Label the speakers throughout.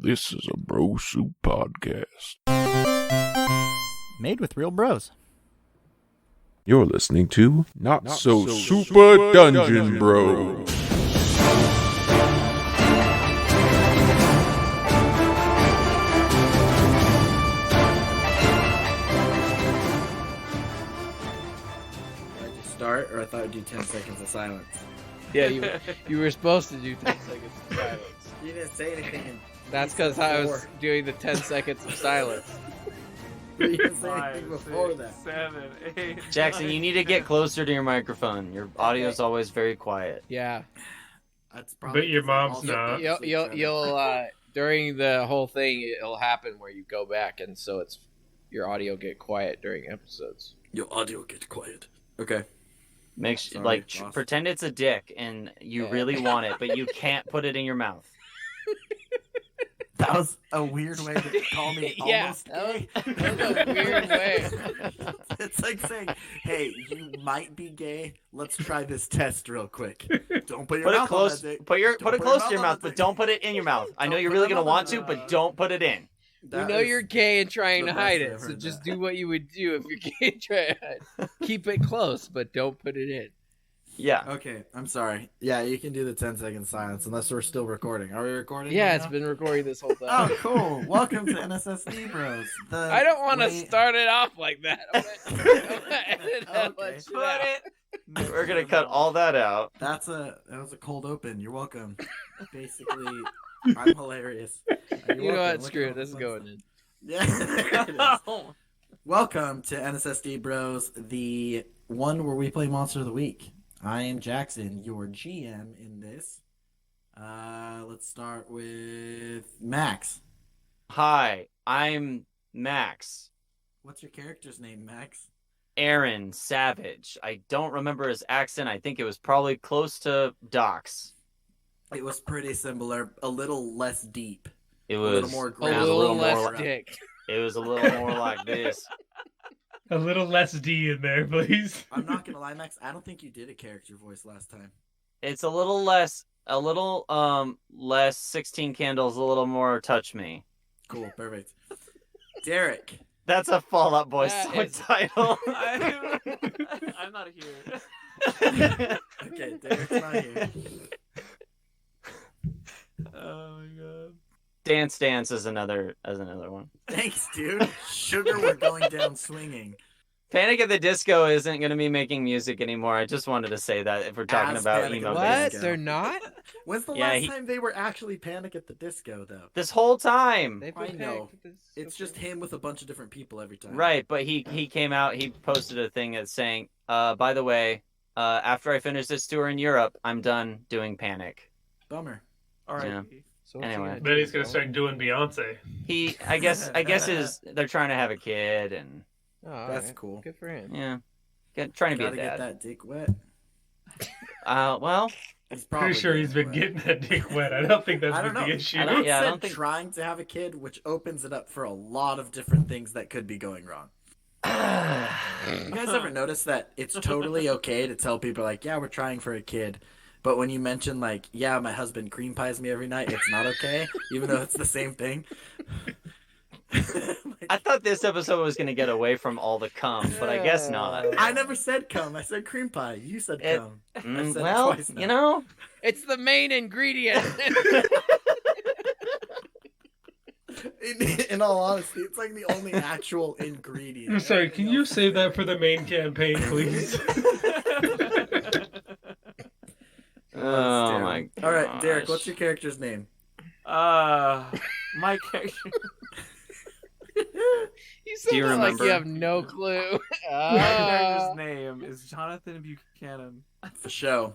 Speaker 1: This is a Bro Soup podcast.
Speaker 2: Made with real bros.
Speaker 1: You're listening to Not So Super Dungeon Bros.
Speaker 3: Start, or I thought I'd do 10 seconds of silence.
Speaker 4: Yeah, you were supposed to do 10 seconds of silence.
Speaker 3: You didn't say anything.
Speaker 4: That's because I was doing the 10 seconds of silence.
Speaker 3: You didn't say anything before that.
Speaker 5: 7, 8.
Speaker 6: Jackson, you need to get closer to your microphone. Your audio is always very quiet.
Speaker 4: Yeah.
Speaker 3: That's probably
Speaker 5: But your mom's not.
Speaker 4: You'll during the whole thing, it'll happen where you go back, and so it's your audio get quiet during episodes.
Speaker 3: Your audio gets quiet. Okay.
Speaker 6: Sorry, pretend it's a dick and you really want it, but you can't put it in your mouth.
Speaker 7: That was a weird way to call me almost gay.
Speaker 4: That was a weird way.
Speaker 7: It's like saying, hey, you might be gay. Let's try this test real quick. Don't put your
Speaker 6: Put it
Speaker 7: mouth
Speaker 6: close.
Speaker 7: on that dick.
Speaker 6: Put it
Speaker 7: Don't
Speaker 6: close to
Speaker 7: on
Speaker 6: your
Speaker 7: that
Speaker 6: mouth, but
Speaker 7: dick.
Speaker 6: don't put it in your mouth. I know
Speaker 7: Don't
Speaker 6: you're
Speaker 7: put
Speaker 6: really
Speaker 7: your
Speaker 6: gonna
Speaker 7: mouth
Speaker 6: want
Speaker 7: on
Speaker 6: to,
Speaker 7: that.
Speaker 6: but don't put it in.
Speaker 4: We know you're gay and trying to
Speaker 7: the
Speaker 4: hide
Speaker 7: best
Speaker 4: it,
Speaker 7: I've
Speaker 4: so
Speaker 7: heard
Speaker 4: just
Speaker 7: that.
Speaker 4: do what you would do if you're gay and try to hide. Keep it close, but don't put it in.
Speaker 6: Yeah.
Speaker 3: Okay, I'm sorry. Yeah, you can do the 10 second silence unless we're still recording. Are we recording?
Speaker 4: Yeah,
Speaker 3: right
Speaker 4: it's
Speaker 3: now?
Speaker 4: been recording this whole
Speaker 7: Oh,
Speaker 4: time.
Speaker 7: cool. Welcome to NSSDBros.
Speaker 4: I don't want to start it off like that. I'm gonna edit that
Speaker 7: Okay.
Speaker 4: much out.
Speaker 6: We're gonna cut all that out.
Speaker 7: That was a cold open. You're welcome. Basically, I'm hilarious.
Speaker 4: You know what? Screw it. This is going in.
Speaker 7: Yeah, there it is. Welcome to NSSDBros, the one where we play Monster of the Week. I am Jackson, your GM in this. Let's start with Max.
Speaker 6: Hi, I'm Max.
Speaker 7: What's your character's name, Max?
Speaker 6: Aaron Savage. I don't remember his accent. I think it was probably close to Doc's.
Speaker 7: It was pretty similar, a little less deep.
Speaker 6: It
Speaker 7: A
Speaker 6: was
Speaker 7: little more
Speaker 4: A
Speaker 7: ground,
Speaker 4: little
Speaker 6: more
Speaker 4: less
Speaker 6: like-
Speaker 4: dick.
Speaker 6: It was a little more like this.
Speaker 5: A little less D in there, please.
Speaker 7: I'm not gonna lie, Max. I don't think you did a character voice last time.
Speaker 6: It's a little less 16 candles, a little more touch me.
Speaker 7: Cool, perfect. Derek.
Speaker 6: That's a Fall Out Boy
Speaker 4: That
Speaker 6: song
Speaker 4: is-
Speaker 6: title.
Speaker 5: I'm not here.
Speaker 7: Okay, Derek's not here.
Speaker 5: Oh my god.
Speaker 6: Dance Dance is another one.
Speaker 7: Thanks, dude. Sugar, we're going down swinging.
Speaker 6: Panic at the Disco isn't going to be making music anymore. I just wanted to say that if we're talking
Speaker 7: As
Speaker 6: about
Speaker 7: Panic at
Speaker 6: emo
Speaker 7: the
Speaker 4: What?
Speaker 7: Disco.
Speaker 4: They're not?
Speaker 7: When's the
Speaker 6: Yeah,
Speaker 7: last time they were actually Panic at the Disco, though?
Speaker 6: this whole time.
Speaker 4: They've
Speaker 7: I
Speaker 4: been
Speaker 7: know.
Speaker 4: packed with this-
Speaker 7: It's just him with a bunch of different people every time.
Speaker 6: Right, but he came out, he posted a thing that's saying, by the way, after I finish this tour in Europe, I'm done doing Panic.
Speaker 7: Bummer.
Speaker 5: All right.
Speaker 6: Yeah.
Speaker 4: So what's he
Speaker 6: Anyway.
Speaker 4: gonna
Speaker 5: Then
Speaker 4: do?
Speaker 5: he's gonna start doing Beyonce.
Speaker 6: I guess they're trying to have a kid and
Speaker 4: Oh, all
Speaker 7: That's
Speaker 4: right.
Speaker 7: cool.
Speaker 4: Good for him.
Speaker 6: yeah, trying to be
Speaker 7: Gotta
Speaker 6: a
Speaker 7: get
Speaker 6: dad.
Speaker 7: that dick wet.
Speaker 6: Well,
Speaker 7: He's probably
Speaker 5: Pretty sure he's been
Speaker 7: wet.
Speaker 5: getting that dick wet. I don't think that's
Speaker 7: I don't
Speaker 5: been
Speaker 7: know.
Speaker 5: the issue.
Speaker 6: I don't-
Speaker 7: It
Speaker 6: yeah, I
Speaker 7: said
Speaker 6: don't think-
Speaker 7: trying to have a kid, which opens it up for a lot of different things that could be going wrong. You guys ever notice that it's totally okay to tell people like, yeah, we're trying for a kid, but when you mention like, yeah, my husband cream pies me every night, it's not okay, even though it's the same thing.
Speaker 6: I thought this episode was going to get away from all the cum, but I guess not.
Speaker 7: I never said cum. I said cream pie. You said
Speaker 6: It-
Speaker 7: cum. I said it
Speaker 6: Well,
Speaker 7: twice now.
Speaker 6: you know,
Speaker 4: It's the main ingredient.
Speaker 7: In all honesty, it's like the only actual ingredient.
Speaker 5: I'm sorry,
Speaker 7: Everything
Speaker 5: can you
Speaker 7: else-
Speaker 5: save that for the main campaign, please?
Speaker 6: oh my god.
Speaker 7: All right, Derek, what's your character's name?
Speaker 5: My character.
Speaker 4: You sound
Speaker 6: you
Speaker 4: like
Speaker 6: remember?
Speaker 4: you have no clue.
Speaker 5: My character's
Speaker 4: Ah.
Speaker 5: name is Jonathan Buchanan.
Speaker 7: For show.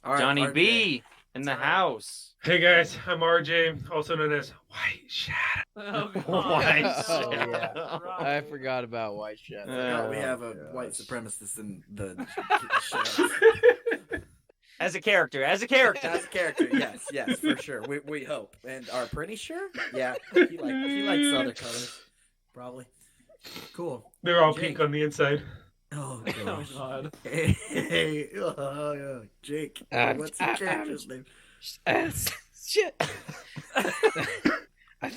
Speaker 7: All right,
Speaker 6: Johnny
Speaker 7: RJ.
Speaker 6: B in the house.
Speaker 5: Hey guys, I'm RJ, also known as White Shadow.
Speaker 6: Oh,
Speaker 4: Oh,
Speaker 7: yeah.
Speaker 4: I forgot about White Shadow.
Speaker 7: God, we
Speaker 6: Oh,
Speaker 7: have a
Speaker 4: gosh.
Speaker 7: white supremacist in the show.
Speaker 6: As a character, as a character.
Speaker 7: As a character, yes, for sure. We hope and are pretty sure. Yeah, he likes other colors, probably. Cool.
Speaker 5: They're all
Speaker 7: Jake.
Speaker 5: pink on the inside.
Speaker 7: Oh
Speaker 5: Oh
Speaker 7: gosh.
Speaker 5: god.
Speaker 7: Hey, Jake. What's your character's name?
Speaker 4: Shit.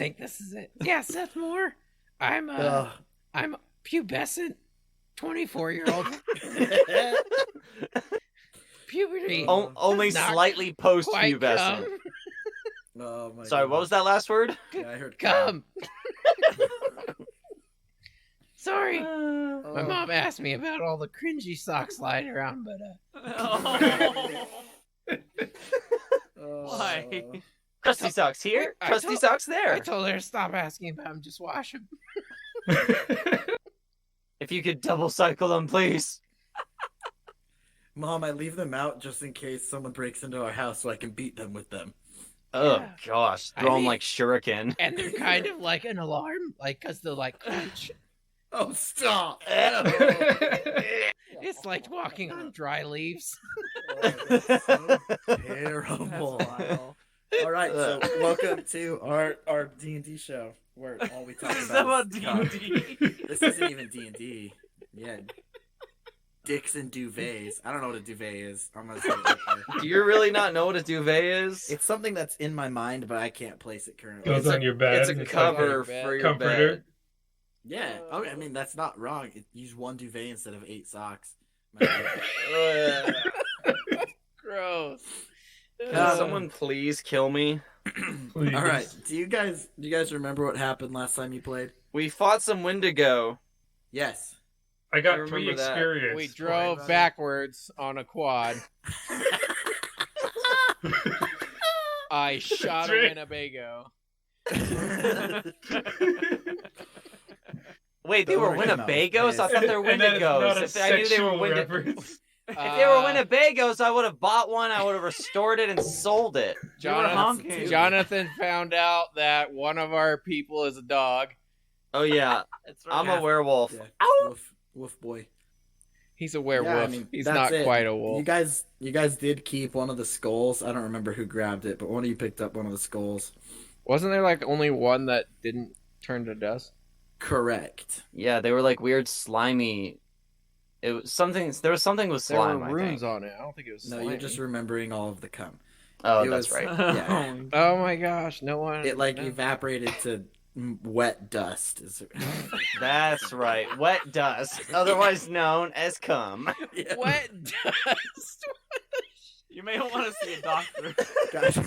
Speaker 4: think this is it. Yeah, Seth Moore. I'm pubescent, 24-year-old. Puberty.
Speaker 6: Only
Speaker 4: Not
Speaker 6: slightly
Speaker 4: quite
Speaker 6: post-pubescent.
Speaker 4: come.
Speaker 7: Oh my
Speaker 6: Sorry, what was that last word?
Speaker 7: Yeah, I heard
Speaker 4: Come. Sorry. My mom asked me about all the cringy socks lying around, but
Speaker 6: Why? Crusty socks here, crusty socks there.
Speaker 4: I told her to stop asking about them, just wash them.
Speaker 6: If you could double cycle them, please.
Speaker 7: Mom, I leave them out just in case someone breaks into our house so I can beat them with them.
Speaker 6: Oh
Speaker 4: Yeah.
Speaker 6: gosh,
Speaker 4: I
Speaker 6: throw them
Speaker 4: mean-
Speaker 6: like shuriken.
Speaker 4: And they're kind of like an alarm, like, because they're like, crunch.
Speaker 7: Oh, stop!
Speaker 4: It's like walking on dry leaves.
Speaker 7: Terrible. All right, so welcome to our D&D show where all we talk about is
Speaker 5: D&D?
Speaker 7: This isn't even D&D. Yeah. Dicks and duvets. I don't know what a duvet is. I'm gonna say it right there.
Speaker 6: Do you really not know what a duvet is?
Speaker 7: It's something that's in my mind, but I can't place it currently.
Speaker 5: Goes on your bed.
Speaker 6: It's a
Speaker 5: like
Speaker 6: cover
Speaker 4: like
Speaker 6: for your
Speaker 5: comforter.
Speaker 6: bed.
Speaker 7: Yeah. Okay, I mean that's not wrong. Use one duvet instead of 8 socks.
Speaker 4: Gross.
Speaker 6: Can someone please kill me?
Speaker 5: Please.
Speaker 7: All right. Do you guys remember what happened last time you played?
Speaker 6: We fought some Wendigo.
Speaker 7: Yes.
Speaker 5: I
Speaker 6: I
Speaker 5: got
Speaker 6: remember
Speaker 5: 3
Speaker 6: that.
Speaker 5: experience.
Speaker 4: We drove backwards on a quad. I shot a
Speaker 5: right.
Speaker 4: Winnebago.
Speaker 6: Wait, they were
Speaker 7: Don't worry,
Speaker 6: Winnebagos? I thought they were
Speaker 5: And that is not a
Speaker 6: Wendigos. If I knew they were
Speaker 5: sexual
Speaker 6: Wendigos.
Speaker 5: reference.
Speaker 6: If they were Winnebagos, I would have bought one, I would have restored it and sold it.
Speaker 4: Jonathan, Jonathan found out that one of our people is a dog.
Speaker 6: Oh yeah, I'm a werewolf.
Speaker 7: Yeah.
Speaker 6: Ow!
Speaker 7: Wolf boy.
Speaker 4: He's a werewolf.
Speaker 7: Yeah, I mean,
Speaker 4: He's
Speaker 7: that's
Speaker 4: not
Speaker 7: it.
Speaker 4: quite a wolf.
Speaker 7: You guys did keep one of the skulls. I don't remember who grabbed it, but one of you picked up one of the skulls.
Speaker 4: Wasn't there like only one that didn't turn to dust?
Speaker 7: Correct.
Speaker 6: Yeah, they were like weird slimy. It was something. There was something with
Speaker 4: There
Speaker 6: slime.
Speaker 4: were
Speaker 6: I
Speaker 4: runes
Speaker 6: think.
Speaker 4: on it. I don't think it was
Speaker 7: No,
Speaker 4: slimy.
Speaker 7: you're just remembering all of the cum.
Speaker 6: Oh,
Speaker 7: It
Speaker 6: that's
Speaker 7: was-
Speaker 6: right.
Speaker 7: Yeah.
Speaker 4: Oh my gosh, no one.
Speaker 7: It like
Speaker 4: no.
Speaker 7: evaporated to wet dust.
Speaker 6: That's right. Wet dust, otherwise known as cum.
Speaker 7: Yeah.
Speaker 4: Wet dust.
Speaker 2: You may want to see a doctor.
Speaker 7: Guys,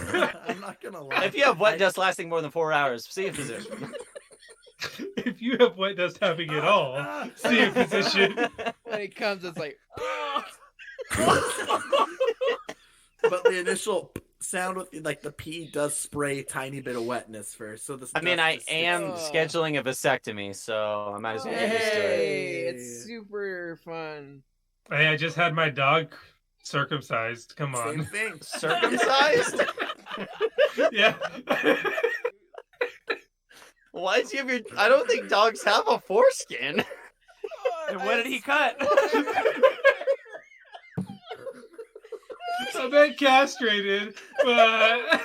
Speaker 7: I'm not gonna lie.
Speaker 6: If you have wet dust lasting more than 4 hours, see a physician.
Speaker 5: If you have wet dust happening at all, see a physician.
Speaker 4: When it comes, it's like.
Speaker 7: But the initial sound with like the pee does spray a tiny bit of wetness first. So this.
Speaker 6: I mean,
Speaker 7: dust
Speaker 6: I
Speaker 7: just
Speaker 6: am
Speaker 7: sticks.
Speaker 6: scheduling a vasectomy, so I might as well get used to it.
Speaker 4: Hey, it's super fun.
Speaker 5: Hey, I just had my dog circumcised. Come
Speaker 7: Same
Speaker 5: on.
Speaker 7: thing.
Speaker 6: Circumcised?
Speaker 5: Yeah.
Speaker 6: Why do you have your? I don't think dogs have a foreskin.
Speaker 2: And when did he cut?
Speaker 5: I meant castrated, but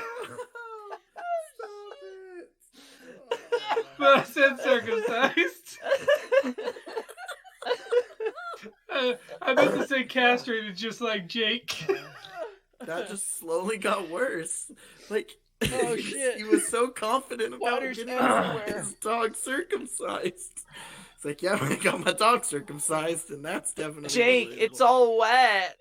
Speaker 5: but I said circumcised. I meant to say castrated, just like Jake.
Speaker 7: That just slowly got worse. Like,
Speaker 4: Oh, shit.
Speaker 7: he was so confident about
Speaker 4: Water's
Speaker 7: getting
Speaker 4: everywhere.
Speaker 7: his dog circumcised. It's like, yeah, I got my dog circumcised, and that's definitely
Speaker 6: Jake,
Speaker 7: relatable.
Speaker 6: it's all wet.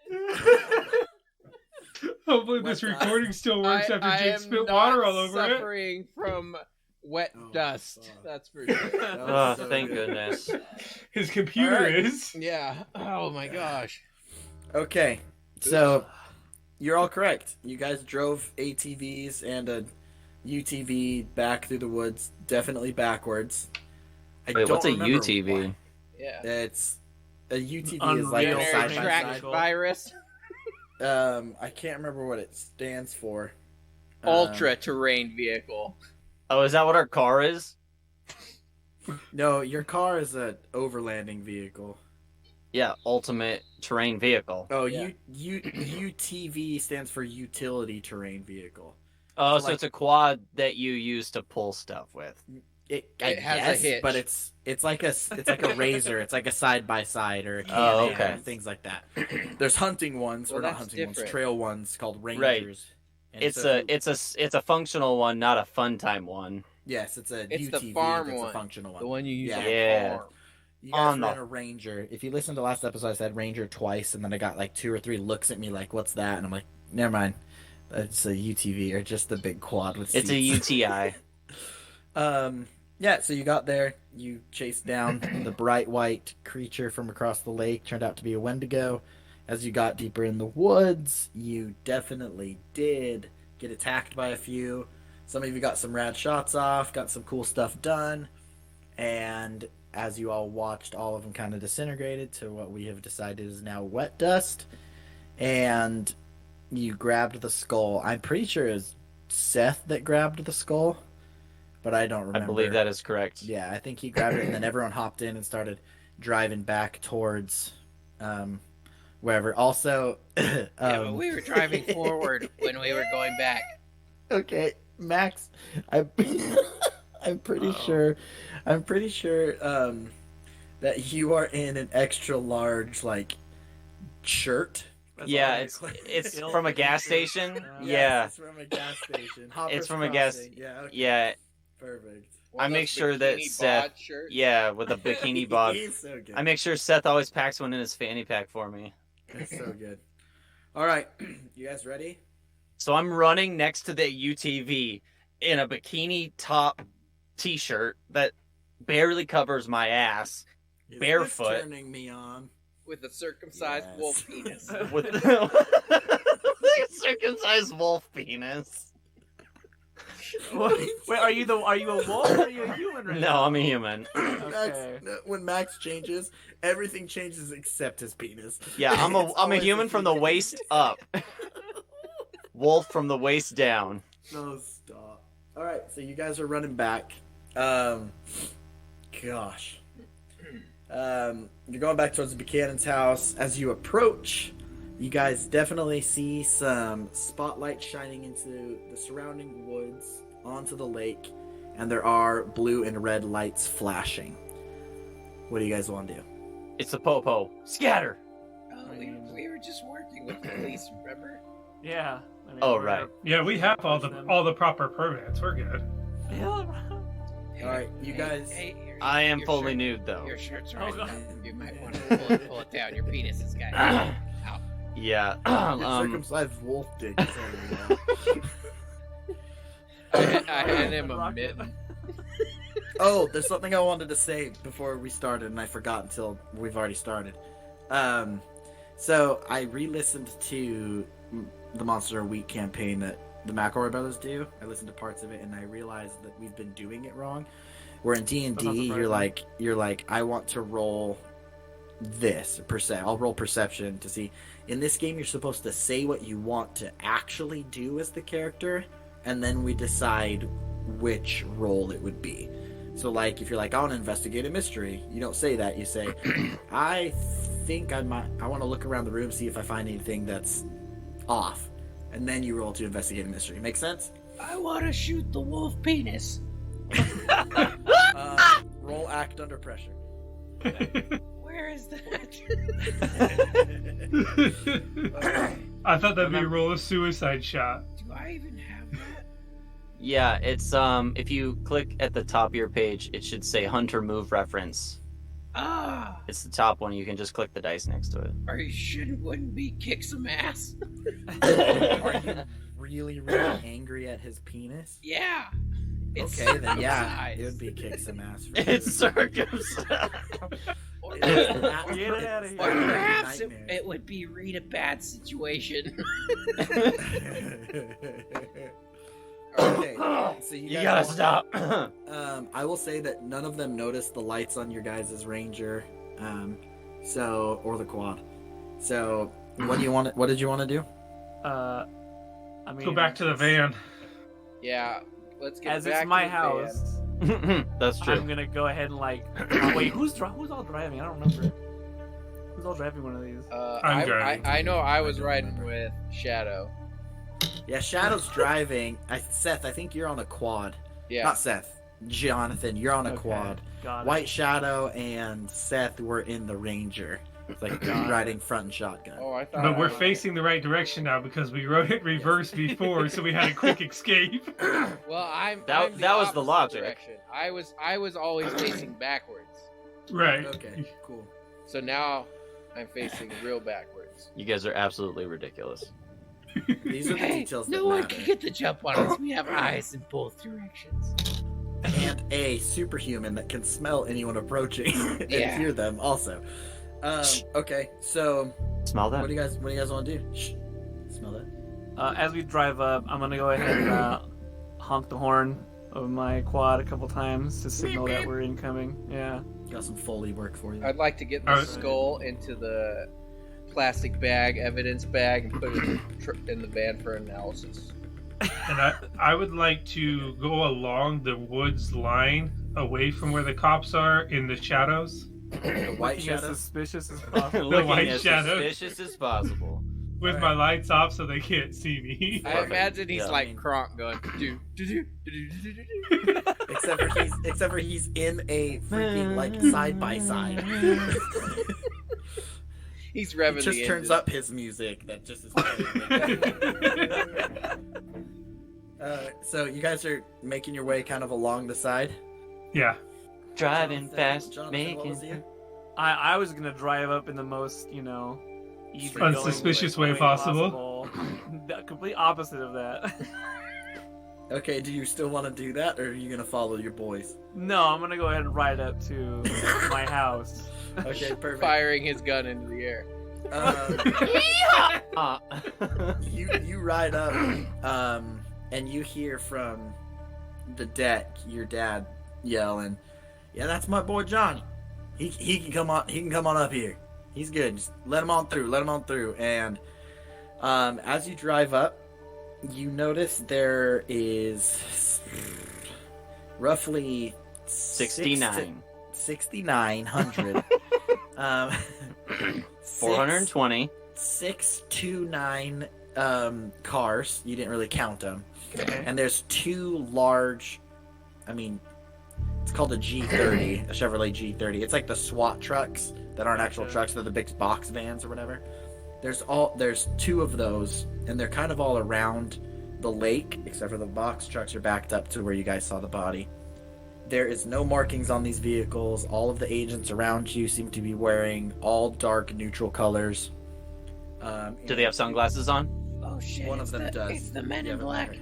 Speaker 5: Hopefully, this recording still works after
Speaker 4: I
Speaker 5: Jake
Speaker 4: am
Speaker 5: spit
Speaker 4: not
Speaker 5: water all over it.
Speaker 4: suffering from wet
Speaker 7: Oh,
Speaker 4: dust.
Speaker 7: fuck.
Speaker 4: That's for sure.
Speaker 7: That
Speaker 6: Oh,
Speaker 7: was so
Speaker 6: thank
Speaker 7: good.
Speaker 6: goodness.
Speaker 5: His computer
Speaker 7: Alright.
Speaker 5: is.
Speaker 4: Yeah. Oh my gosh.
Speaker 7: Okay, so you're all correct. You guys drove ATVs and a UTV back through the woods, definitely backwards.
Speaker 6: Wait, what's a
Speaker 7: remember
Speaker 6: UTV?
Speaker 7: why.
Speaker 4: Yeah.
Speaker 7: It's a UTV is like
Speaker 2: Unreal
Speaker 7: a
Speaker 4: Urinary
Speaker 7: side by
Speaker 4: tract
Speaker 7: side.
Speaker 4: virus.
Speaker 7: I can't remember what it stands for.
Speaker 4: Ultra terrain vehicle.
Speaker 6: Oh, is that what our car is?
Speaker 7: No, your car is a overlanding vehicle.
Speaker 6: Yeah, ultimate terrain vehicle.
Speaker 7: Oh,
Speaker 4: Yeah.
Speaker 7: UTV stands for utility terrain vehicle.
Speaker 6: Oh,
Speaker 7: So,
Speaker 6: so
Speaker 7: like-
Speaker 6: it's a quad that you use to pull stuff with.
Speaker 7: I
Speaker 4: It has a
Speaker 7: guess,
Speaker 4: hitch.
Speaker 7: but it's like a razor. It's like a side by side or a Can-Am,
Speaker 6: Oh, okay.
Speaker 7: things like that. There's hunting ones
Speaker 4: Well,
Speaker 7: or not
Speaker 4: that's
Speaker 7: hunting ones,
Speaker 4: different.
Speaker 7: trail ones called Rangers. And
Speaker 6: It's
Speaker 7: so-
Speaker 6: a functional one, not a fun time one.
Speaker 7: Yes, it's a
Speaker 4: It's the
Speaker 7: UTV.
Speaker 4: farm
Speaker 7: that's
Speaker 4: one.
Speaker 7: a functional one.
Speaker 4: The one you use
Speaker 7: Yeah.
Speaker 4: on
Speaker 6: Yeah.
Speaker 4: the farm.
Speaker 7: You guys
Speaker 6: On
Speaker 7: ran
Speaker 6: the-
Speaker 7: a Ranger. If you listen to the last episode, I said Ranger twice, and then I got like 2 or 3 looks at me like, "What's that?" And I'm like, "Never mind. It's a UTV or just the big quad with
Speaker 6: It's a
Speaker 7: seats."
Speaker 6: UTI.
Speaker 7: Yeah. So you got there. You chased down the bright white creature from across the lake. Turned out to be a Wendigo. As you got deeper in the woods, you definitely did get attacked by a few. Some of you got some rad shots off, got some cool stuff done, and as you all watched, all of them kind of disintegrated to what we have decided is now wet dust. And you grabbed the skull. I'm pretty sure it was Seth that grabbed the skull, but I don't
Speaker 6: I
Speaker 7: remember.
Speaker 6: believe that is correct.
Speaker 7: Yeah, I think he grabbed it, and then everyone hopped in and started driving back towards wherever. Also,
Speaker 4: Yeah, but we were driving forward when we were going back.
Speaker 7: Okay, Max, I'm pretty sure that you are in an extra large like shirt.
Speaker 2: That's
Speaker 6: Yeah,
Speaker 2: all right.
Speaker 6: it's from a gas station.
Speaker 7: Yes,
Speaker 6: Yeah,
Speaker 7: it's from a gas station.
Speaker 6: It's from a gas-
Speaker 7: Crossing. Yeah, okay.
Speaker 6: yeah,
Speaker 7: Perfect.
Speaker 6: I make sure that Seth-
Speaker 4: Shirt.
Speaker 6: yeah, with a bikini bod.
Speaker 7: He's so good.
Speaker 6: I make sure Seth always packs one in his fanny pack for me.
Speaker 7: It's so good. All right, you guys ready?
Speaker 6: So I'm running next to the UTV in a bikini top t-shirt that barely covers my ass
Speaker 7: Is
Speaker 6: Barefoot.
Speaker 7: this turning me on?
Speaker 4: With a circumcised
Speaker 7: Yes.
Speaker 4: wolf penis.
Speaker 6: with the circumcised wolf penis.
Speaker 2: What? Wait, are you a wolf or are you a human right
Speaker 6: No,
Speaker 2: now?
Speaker 6: I'm a human.
Speaker 2: Okay.
Speaker 7: When Max changes, everything changes except his penis.
Speaker 6: Yeah, I'm
Speaker 7: It's
Speaker 6: a
Speaker 7: always
Speaker 6: human from the
Speaker 7: penis.
Speaker 6: waist up. Wolf from the waist down.
Speaker 7: No, stop. All right, so you guys are running back. Gosh. You're going back towards Buchanan's house. As you approach, you guys definitely see some spotlight shining into the surrounding woods onto the lake, and there are blue and red lights flashing. What do you guys want to do?
Speaker 6: It's a popo. Scatter.
Speaker 4: Oh, we were just working with the police, remember?
Speaker 2: Yeah. I mean,
Speaker 6: Oh,
Speaker 2: we're
Speaker 6: right.
Speaker 2: gonna
Speaker 5: Yeah, we have
Speaker 2: push
Speaker 5: all
Speaker 2: them.
Speaker 5: the proper permits. We're good.
Speaker 2: Yeah.
Speaker 7: All right, you guys.
Speaker 6: I am
Speaker 4: your
Speaker 6: fully
Speaker 4: shirt-
Speaker 6: nude though.
Speaker 4: Your shirt's
Speaker 2: Oh,
Speaker 4: right.
Speaker 2: God.
Speaker 4: You might want to pull it down. Your penis is got out.
Speaker 6: Yeah.
Speaker 7: Circumcised wolf dick. is over there.
Speaker 4: I had him a
Speaker 2: Rocket.
Speaker 4: mitten.
Speaker 7: Oh, there's something I wanted to say before we started, and I forgot until we've already started. So I re-listened to the Monster of Week campaign that the McElroy brothers do. I listened to parts of it, and I realized that we've been doing it wrong. Where in D&D,
Speaker 2: That's not
Speaker 7: you're like, I want to roll this I'll roll perception to see. In this game, you're supposed to say what you want to actually do as the character, and then we decide which role it would be. So, like, if you're like, I want to investigate a mystery, you don't say that. You say, I think I want to look around the room, see if I find anything that's off. And then you roll to investigate a mystery. Make sense?
Speaker 4: I want to shoot the wolf penis.
Speaker 7: Roll act under pressure.
Speaker 4: Where is that?
Speaker 5: I thought that'd be a roll of suicide shot.
Speaker 4: Do I even have that?
Speaker 6: Yeah, it's if you click at the top of your page, it should say Hunter Move Reference.
Speaker 4: Ah,
Speaker 6: It's the top one. You can just click the dice next to it.
Speaker 4: are you wouldn't be kick some ass?
Speaker 7: Are you really, really angry at his penis?
Speaker 4: Yeah. It's
Speaker 7: Okay, then yeah,
Speaker 4: circumcised.
Speaker 7: it would be kick some ass. For
Speaker 6: It's
Speaker 7: sure.
Speaker 6: circumcised.
Speaker 4: Or,
Speaker 7: It's not-
Speaker 2: Get it outta here.
Speaker 4: or
Speaker 7: it's
Speaker 4: perhaps
Speaker 7: nightmare.
Speaker 4: it would be read a bad situation.
Speaker 7: Okay, so
Speaker 6: You
Speaker 7: guys
Speaker 6: gotta
Speaker 7: want-
Speaker 6: stop.
Speaker 7: I will say that none of them noticed the lights on your guys' Ranger, or the quad. So, what do you want? What did you want to do?
Speaker 2: I mean,
Speaker 5: Go back to the van.
Speaker 4: Yeah, let's get
Speaker 2: As
Speaker 4: back
Speaker 2: it's my
Speaker 4: to the
Speaker 2: house,
Speaker 6: That's true.
Speaker 2: I'm gonna go ahead and like. Wait, who's all driving? I don't remember. Who's all driving one of these?
Speaker 5: I'm driving.
Speaker 4: I know I was
Speaker 7: I don't
Speaker 4: riding
Speaker 7: remember.
Speaker 4: with Shadow.
Speaker 7: Yeah, Shadow's driving. Seth, I think you're on a quad.
Speaker 4: Yeah.
Speaker 7: Not Seth. Jonathan, you're on a
Speaker 2: Okay,
Speaker 7: quad.
Speaker 2: got it.
Speaker 7: White Shadow and Seth were in the Ranger. It's like riding front and shotgun.
Speaker 4: Oh, I thought.
Speaker 5: But we're
Speaker 4: I-
Speaker 5: facing the right direction now because we rode it reverse before, so we had a quick escape.
Speaker 4: Well, I'm.
Speaker 6: That-
Speaker 4: I'm
Speaker 6: that was the
Speaker 4: opposite
Speaker 6: logic.
Speaker 4: Direction. I was always facing backwards.
Speaker 5: Right.
Speaker 7: Okay, cool.
Speaker 4: So now I'm facing real backwards.
Speaker 6: You guys are absolutely ridiculous.
Speaker 7: These are the details that
Speaker 4: no one
Speaker 7: matter.
Speaker 4: can get the jump on us. We have eyes in both directions.
Speaker 7: And a superhuman that can smell anyone approaching and
Speaker 4: Yeah.
Speaker 7: hear them also. Okay, so
Speaker 6: Smell that?
Speaker 7: what do you guys want to do? Shh. Smell that?
Speaker 2: As we drive up, I'm gonna go ahead and honk the horn of my quad a couple times to signal that we're incoming. Yeah.
Speaker 7: Got some Foley work for you.
Speaker 4: I'd like to get the
Speaker 5: Alright.
Speaker 4: skull into the plastic bag, evidence bag, and put it in the van for analysis.
Speaker 5: And I would like to go along the woods line away from where the cops are in the shadows
Speaker 7: The white
Speaker 2: Looking as
Speaker 7: shadow.
Speaker 2: suspicious as possible.
Speaker 5: The
Speaker 6: Looking
Speaker 5: white
Speaker 6: as
Speaker 5: shadow.
Speaker 6: suspicious as possible.
Speaker 5: with my lights off so they can't see me.
Speaker 4: I
Speaker 6: Perfect.
Speaker 4: imagine he's
Speaker 6: Yeah.
Speaker 4: like Kronk going do do do do do do do.
Speaker 7: Except for he's in a freaking like side by side.
Speaker 4: He's revving
Speaker 7: Just
Speaker 4: the
Speaker 7: turns
Speaker 4: engine.
Speaker 7: up his music that just is. So you guys are making your way kind of along the side.
Speaker 5: Yeah.
Speaker 6: Driving fast,
Speaker 7: Jonathan, what was
Speaker 6: making.
Speaker 7: you?
Speaker 2: I was gonna drive up in the most, easygoing
Speaker 5: Unsuspicious way
Speaker 2: way
Speaker 5: possible.
Speaker 2: The complete opposite of that.
Speaker 7: Okay, do you still want to do that, or are you gonna follow your boys?
Speaker 2: No, I'm gonna go ahead and ride up to my house.
Speaker 7: Okay, perfect.
Speaker 4: Firing his gun into the air.
Speaker 7: You ride up, and you hear from the deck your dad yelling, "Yeah, that's my boy Johnny. He can come on. He can come on up here. He's good. Just let him on through. Let him on through." And as you drive up, you notice there is roughly
Speaker 6: 69.
Speaker 7: 6,900.
Speaker 6: 420.
Speaker 7: 629 cars. You didn't really count them.
Speaker 2: Okay.
Speaker 7: And there's two large, it's called a G30, a Chevrolet G30. It's like the SWAT trucks that aren't actual trucks, they're the big box vans or whatever. There's two of those, and they're kind of all around the lake, except for the box trucks are backed up to where you guys saw the body. There is no markings on these vehicles. All of the agents around you seem to be wearing all dark neutral colors.
Speaker 6: Do they have sunglasses on?
Speaker 4: Oh shit!
Speaker 7: One of them does.
Speaker 4: It's the Men
Speaker 7: You
Speaker 4: in
Speaker 7: haven't
Speaker 4: Black.
Speaker 7: heard.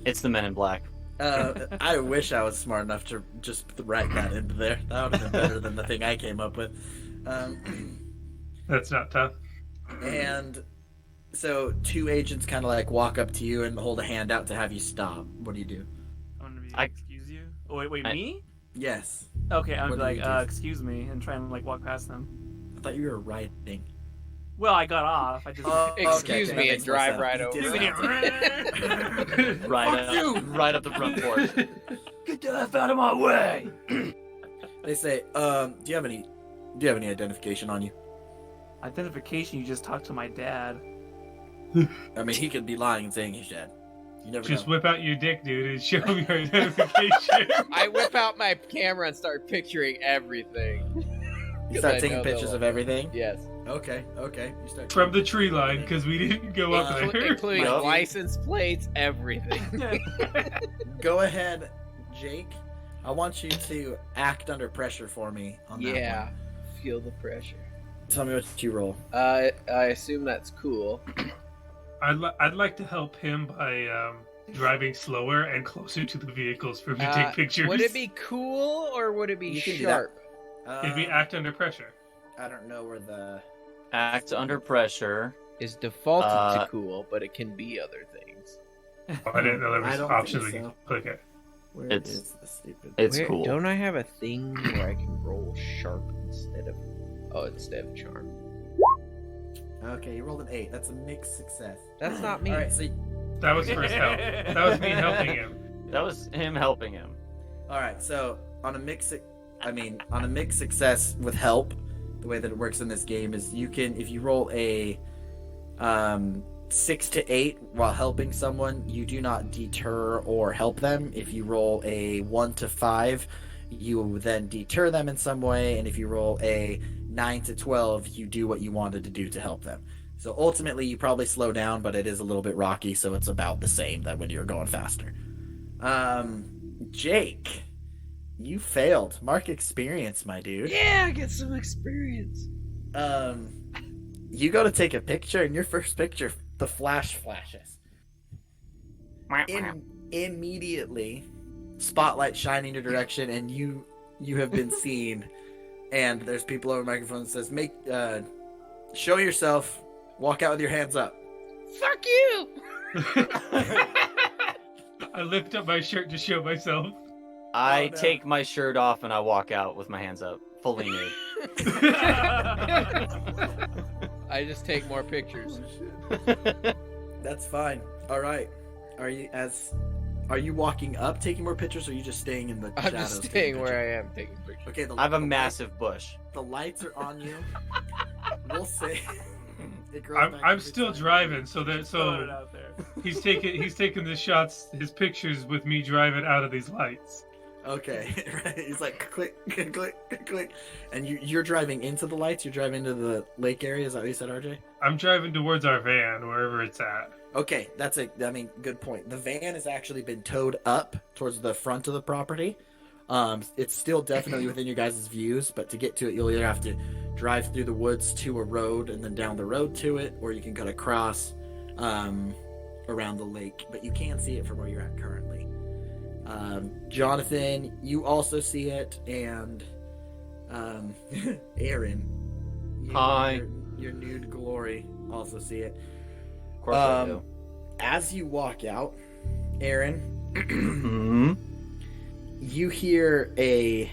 Speaker 6: It's the Men in Black.
Speaker 7: I wish I was smart enough to just write that into there. That would have been better than the thing I came up with.
Speaker 5: That's not tough.
Speaker 7: And so two agents kind of like walk up to you and hold a hand out to have you stop. What do you do?
Speaker 2: I'm gonna be
Speaker 6: I-
Speaker 2: excuse you. Oh wait,
Speaker 6: I-
Speaker 2: me?
Speaker 7: Yes.
Speaker 2: Okay, I'm
Speaker 7: What
Speaker 2: gonna
Speaker 7: do
Speaker 2: be
Speaker 7: you
Speaker 2: like,
Speaker 7: do?
Speaker 2: excuse me, and try and like walk past them.
Speaker 7: I thought you were writing.
Speaker 2: Well, I got off. I just.
Speaker 4: Excuse
Speaker 7: that
Speaker 4: me,
Speaker 7: makes
Speaker 4: and
Speaker 7: more
Speaker 4: drive
Speaker 7: sense.
Speaker 4: right
Speaker 7: You
Speaker 4: over.
Speaker 7: did
Speaker 4: it.
Speaker 6: Right up the front porch.
Speaker 2: Get the F out of my way!
Speaker 7: They say, do you have any identification on you?
Speaker 2: Identification. You just talked to my dad.
Speaker 7: I mean, he could be lying and saying he's dead. You never
Speaker 5: Just
Speaker 7: know.
Speaker 5: whip out your dick, dude, and show me your identification.
Speaker 4: I whip out my camera and start picturing everything.
Speaker 7: You start
Speaker 4: I
Speaker 7: taking
Speaker 4: know
Speaker 7: pictures
Speaker 4: they'll-
Speaker 7: of everything.
Speaker 4: Yes,
Speaker 7: Okay. You start
Speaker 5: From the tree line, because we didn't go up there.
Speaker 4: including
Speaker 6: Yup.
Speaker 4: license plates, everything.
Speaker 7: Go ahead, Jake. I want you to act under pressure for me on that
Speaker 4: Yeah,
Speaker 7: one.
Speaker 4: feel the pressure.
Speaker 7: Tell me what you roll.
Speaker 4: I assume that's cool.
Speaker 5: I'd like to help him by driving slower and closer to the vehicles for me to take pictures.
Speaker 4: Would it be cool or would it be
Speaker 7: You can do that.
Speaker 4: sharp?
Speaker 5: It'd be act under pressure.
Speaker 7: I don't know where the.
Speaker 6: Act under pressure.
Speaker 4: Is defaulted
Speaker 6: Uh,
Speaker 4: to cool, but it can be other things.
Speaker 5: Oh, I didn't know there
Speaker 7: I
Speaker 5: was
Speaker 7: don't
Speaker 5: options
Speaker 7: think
Speaker 5: we can
Speaker 7: so.
Speaker 5: click it.
Speaker 7: Where
Speaker 6: It's-
Speaker 7: is the stupid?
Speaker 6: It's
Speaker 4: Where-
Speaker 6: cool.
Speaker 4: Don't I have a thing where I can roll sharp instead of charm?
Speaker 7: Okay, you rolled an 8. That's a mixed success.
Speaker 4: That's not me.
Speaker 7: All right, so
Speaker 5: That was first help. That was me helping him.
Speaker 6: That was him helping him.
Speaker 7: on a mixed success with help, the way that it works in this game is you can, if you roll a 6 to 8 while helping someone, you do not deter or help them. If you roll a 1 to 5, you then deter them in some way, and if you roll a 9 to 12, you do what you wanted to do to help them. So ultimately, you probably slow down, but it is a little bit rocky, so it's about the same that when you're going faster. Jake, you failed. Mark experience, my dude.
Speaker 4: Yeah, get some experience.
Speaker 7: You go to take a picture, and your first picture, the flash flashes. Immediately, spotlight shining your direction, and you have been seen. And there's people over the microphone that says, show yourself, walk out with your hands up.
Speaker 4: Fuck you!
Speaker 5: I lift up my shirt to show myself.
Speaker 6: I
Speaker 7: no.
Speaker 6: take my shirt off and I walk out with my hands up, fully nude.
Speaker 4: I just take more pictures.
Speaker 7: That's fine. All right. Are you walking up, taking more pictures, or are you just staying in the
Speaker 4: I'm
Speaker 7: shadows?
Speaker 4: just staying where I am, taking pictures.
Speaker 7: Okay.
Speaker 6: I have a massive bush.
Speaker 7: The lights are on you. We'll say. It grows back
Speaker 5: I'm
Speaker 7: every
Speaker 5: still
Speaker 7: time.
Speaker 5: driving, so
Speaker 2: Throwing it
Speaker 5: so
Speaker 2: out there.
Speaker 5: he's taking the shots, his pictures with me driving out of these lights.
Speaker 7: Okay, right. He's like click, click, click, click, and you're driving into the lights. You're driving into the lake area. Is that what you said, RJ?
Speaker 5: I'm driving towards our van, wherever it's at.
Speaker 7: Okay, good point. The van has actually been towed up towards the front of the property. It's still definitely within your guys' views, but to get to it, you'll either have to drive through the woods to a road and then down the road to it, or you can cut across around the lake. But you can see it from where you're at currently. Jonathan, you also see it, and Aaron, you
Speaker 6: Hi.
Speaker 7: and your nude glory also see it.
Speaker 6: Of course I do.
Speaker 7: As you walk out, Aaron,
Speaker 6: Hmm?
Speaker 7: you hear a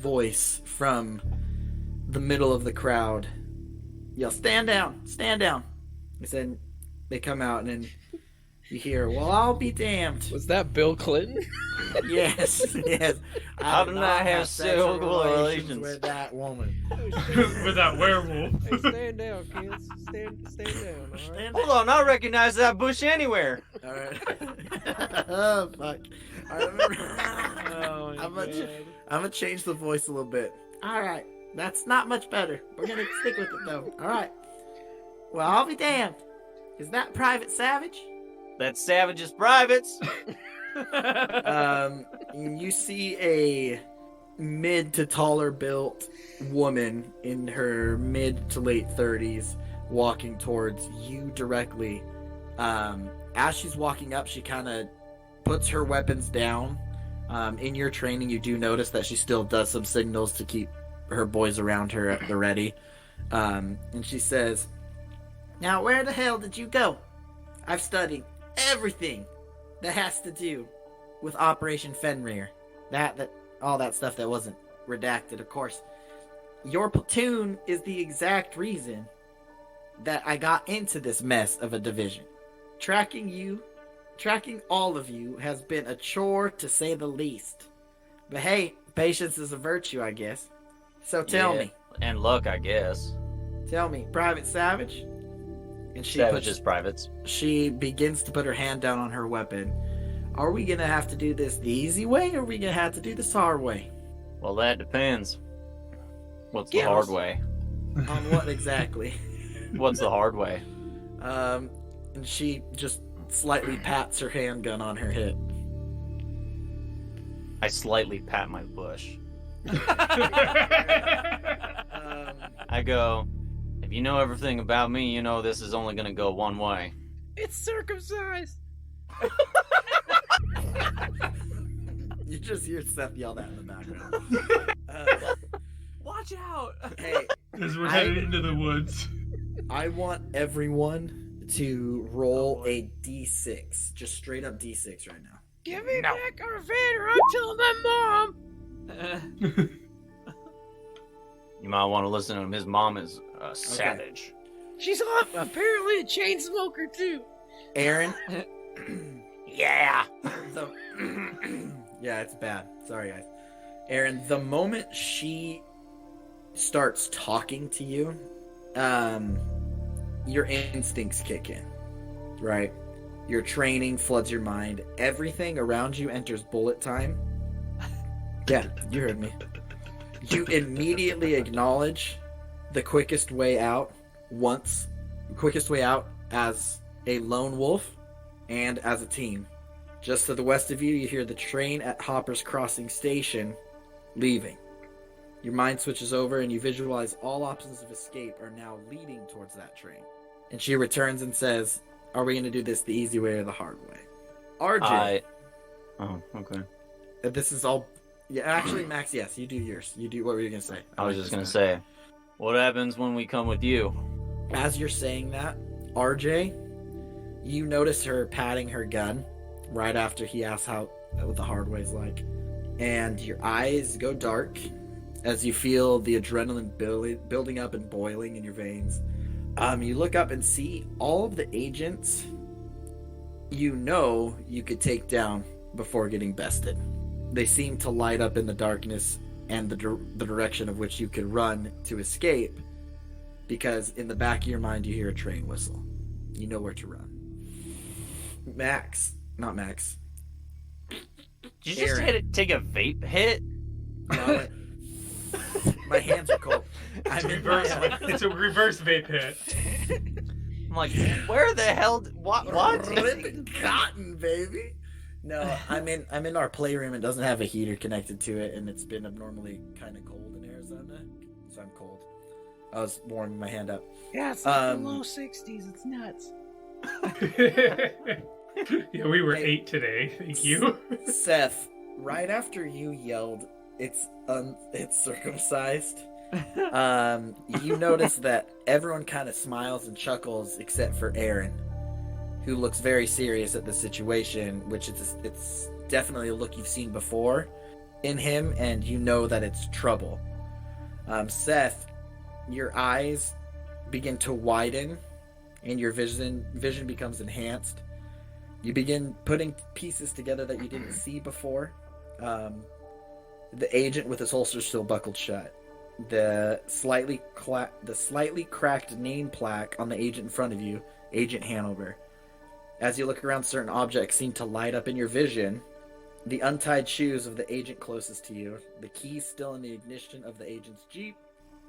Speaker 7: voice from the middle of the crowd yell, "Stand down, stand down." And then they come out, and then you hear, "Well, I'll be damned."
Speaker 4: Was that Bill Clinton?
Speaker 7: Yes, yes.
Speaker 6: How
Speaker 7: do
Speaker 6: did
Speaker 7: not
Speaker 6: I have
Speaker 7: sexual
Speaker 6: sexual relations?
Speaker 7: with that woman.
Speaker 5: With that werewolf.
Speaker 4: Hey, stand down, kids. Stand down, alright?
Speaker 6: Hold on, I recognize that bush anywhere.
Speaker 7: All right. Oh fuck! I remember.
Speaker 2: Oh, my
Speaker 7: I'm gonna
Speaker 2: God.
Speaker 7: I'm gonna change the voice a little bit. All right, that's not much better. We're gonna stick with it though. All right. Well, I'll be damned. Is that Private Savage?
Speaker 6: That's Savage's privates.
Speaker 7: You see a mid to taller built woman in her mid to late 30s walking towards you directly. As she's walking up, she kind of puts her weapons down. In your training, you do notice that she still does some signals to keep her boys around her at the ready. And she says, "Now, where the hell did you go? I've studied everything that has to do with Operation Fenrir. That all that stuff that wasn't redacted, of course. Your platoon is the exact reason that I got into this mess of a division. Tracking all of you has been a chore to say the least. But hey, patience is a virtue, I guess. So tell me,
Speaker 6: And luck, I guess.
Speaker 7: Private Savage." And
Speaker 6: Savage's privates.
Speaker 7: she begins to put her hand down on her weapon. "Are we gonna have to do this the easy way, or are we gonna have to do this hard way?"
Speaker 6: Well, that depends. What's the
Speaker 7: Yes.
Speaker 6: hard way?
Speaker 7: On what exactly?
Speaker 6: What's the hard way?
Speaker 7: And she just slightly pats her handgun on her hip.
Speaker 6: I slightly pat my bush. I go, if you know everything about me, you know this is only gonna go one way.
Speaker 4: It's circumcised.
Speaker 7: You just hear Seth yell that in the background.
Speaker 2: Watch out!
Speaker 7: Hey,
Speaker 5: As we're headed into the woods.
Speaker 7: I want everyone to roll a d6. Just straight up d6 right now.
Speaker 4: Give me back our van or I'm telling my mom.
Speaker 6: You might want to listen to him. His mom is a savage.
Speaker 4: She's apparently a chain smoker too.
Speaker 7: Aaron?
Speaker 6: Yeah.
Speaker 7: So, yeah, it's bad. Sorry, guys. Aaron, the moment she starts talking to you, your instincts kick in, right? Your training floods your mind. Everything around you enters bullet time. Yeah, you heard me. You immediately acknowledge the quickest way out as a lone wolf and as a team. Just to the west of you, you hear the train at Hopper's Crossing Station leaving. Your mind switches over and you visualize all options of escape are now leading towards that train. And she returns and says, are we going to do this the easy way or the hard way? RJ.
Speaker 6: Oh, okay.
Speaker 7: This is all... Yeah, actually, Max, yes, you do yours. You do... What were you going to say?
Speaker 6: I was just going to say, what happens when we come with you?
Speaker 7: As you're saying that, RJ, you notice her patting her gun right after he asks what the hard way's like. And your eyes go dark as you feel the adrenaline building up and boiling in your veins. You look up and see all of the agents you know you could take down before getting bested. They seem to light up in the darkness and the direction of which you could run to escape, because in the back of your mind you hear a train whistle. You know where to run. Not Max.
Speaker 6: Did you just take a vape hit?
Speaker 7: No, my hands are cold.
Speaker 5: It's a reverse vape hit.
Speaker 6: I'm like, where the hell? What?
Speaker 7: Ripping cotton, baby. No, I'm in our playroom. It doesn't have a heater connected to it, and it's been abnormally kind of cold in Arizona, so I'm cold. I was warming my hand up.
Speaker 4: Yeah, it's like the low 60s. It's nuts.
Speaker 5: Yeah, we were 8 today. Thank you.
Speaker 7: Seth, right after you yelled, it's circumcised. You notice that everyone kind of smiles and chuckles except for Aaron, who looks very serious at the situation, which it's definitely a look you've seen before in him, and you know that it's trouble. Seth, your eyes begin to widen and your vision becomes enhanced. You begin putting pieces together that you didn't see before. The agent with his holster still buckled shut. The slightly cracked name plaque on the agent in front of you, Agent Hanover. As you look around, certain objects seem to light up in your vision. The untied shoes of the agent closest to you, the keys still in the ignition of the agent's Jeep,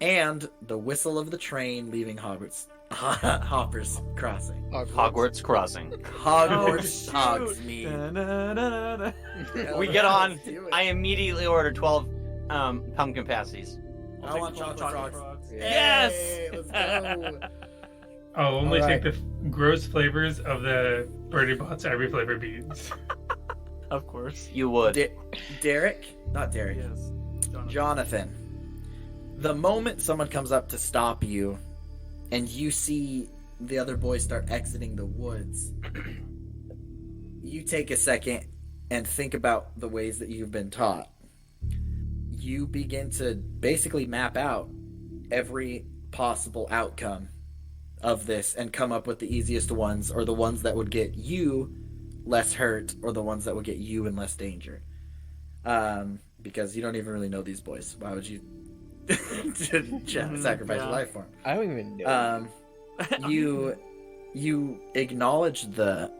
Speaker 7: and the whistle of the train leaving Hogwarts. Hopper's Crossing.
Speaker 6: Hogwarts Crossing.
Speaker 7: Hogwarts
Speaker 2: Oh,
Speaker 7: hogs me.
Speaker 6: We get on.
Speaker 7: Do it.
Speaker 6: I immediately order 12 pumpkin pasties.
Speaker 7: I want chocolate frogs.
Speaker 6: Yes!
Speaker 7: Hey, let's go.
Speaker 5: I'll only
Speaker 7: All right.
Speaker 5: take the gross flavors of the Bernie Bott's every flavor beans.
Speaker 2: Of course.
Speaker 6: You would.
Speaker 7: Derek? Not Derek.
Speaker 2: Yes.
Speaker 7: Jonathan. The moment someone comes up to stop you and you see the other boys start exiting the woods, you take a second and think about the ways that you've been taught. You begin to basically map out every possible outcome of this and come up with the easiest ones, or the ones that would get you less hurt, or the ones that would get you in less danger. Because you don't even really know these boys. Why would you sacrifice your life for them?
Speaker 4: I don't even know.
Speaker 7: You acknowledge the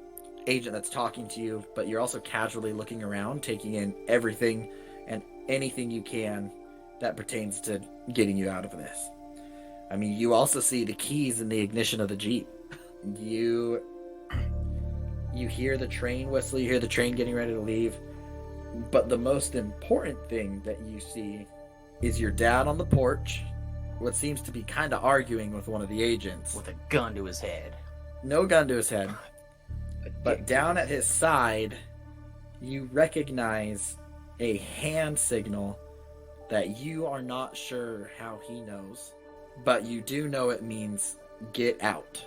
Speaker 7: agent that's talking to you, but you're also casually looking around, taking in everything and anything you can that pertains to getting you out of this. I mean, you also see the keys in the ignition of the Jeep. You hear the train whistle, you hear the train getting ready to leave, but the most important thing that you see is your dad on the porch, what seems to be kind of arguing with one of the agents.
Speaker 6: With a gun to his head.
Speaker 7: No gun to his head. But down at his side, you recognize a hand signal that you are not sure how he knows, but you do know it means get out.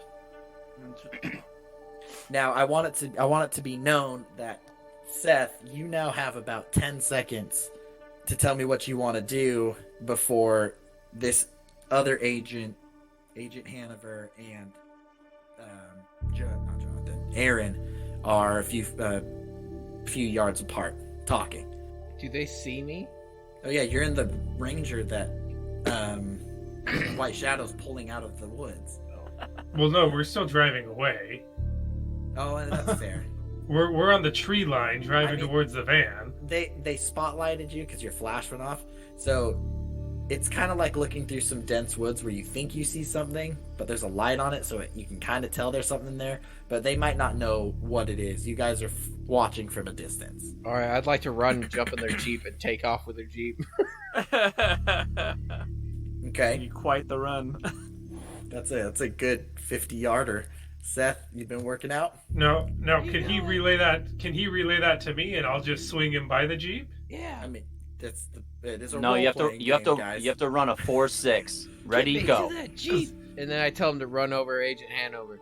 Speaker 7: Now, I want it to be known that, Seth, you now have about 10 seconds to tell me what you want to do before this other agent, Agent Hanover, and not Jonathan, Aaron, are a few yards apart talking.
Speaker 4: Do they see me?
Speaker 7: Oh yeah, you're in the Ranger that White Shadow's pulling out of the woods.
Speaker 5: Well, no, we're still driving away.
Speaker 7: Oh, and that's fair.
Speaker 5: We're on the tree line driving
Speaker 7: I mean-
Speaker 5: towards the van.
Speaker 7: They spotlighted you because your flash went off. So it's kind of like looking through some dense woods where you think you see something, but there's a light on it, so you can kind of tell there's something there, but they might not know what it is. You guys are watching from a distance.
Speaker 4: All right, I'd like to run, jump in their jeep, and take off with their jeep.
Speaker 7: Okay,
Speaker 2: You quite the run.
Speaker 7: that's a good 50-yarder. Seth, you've been working out?
Speaker 5: No. Can he relay that? Can he relay that to me, and I'll just swing him by the jeep?
Speaker 4: Yeah.
Speaker 7: I mean, it is a
Speaker 6: No, you have to
Speaker 7: role-playing
Speaker 6: you have
Speaker 7: game,
Speaker 6: to
Speaker 7: guys.
Speaker 6: you have to run a 4-6. Ready,
Speaker 4: Get me
Speaker 6: go.
Speaker 4: to that jeep. And then I tell him to run over Agent Hanover.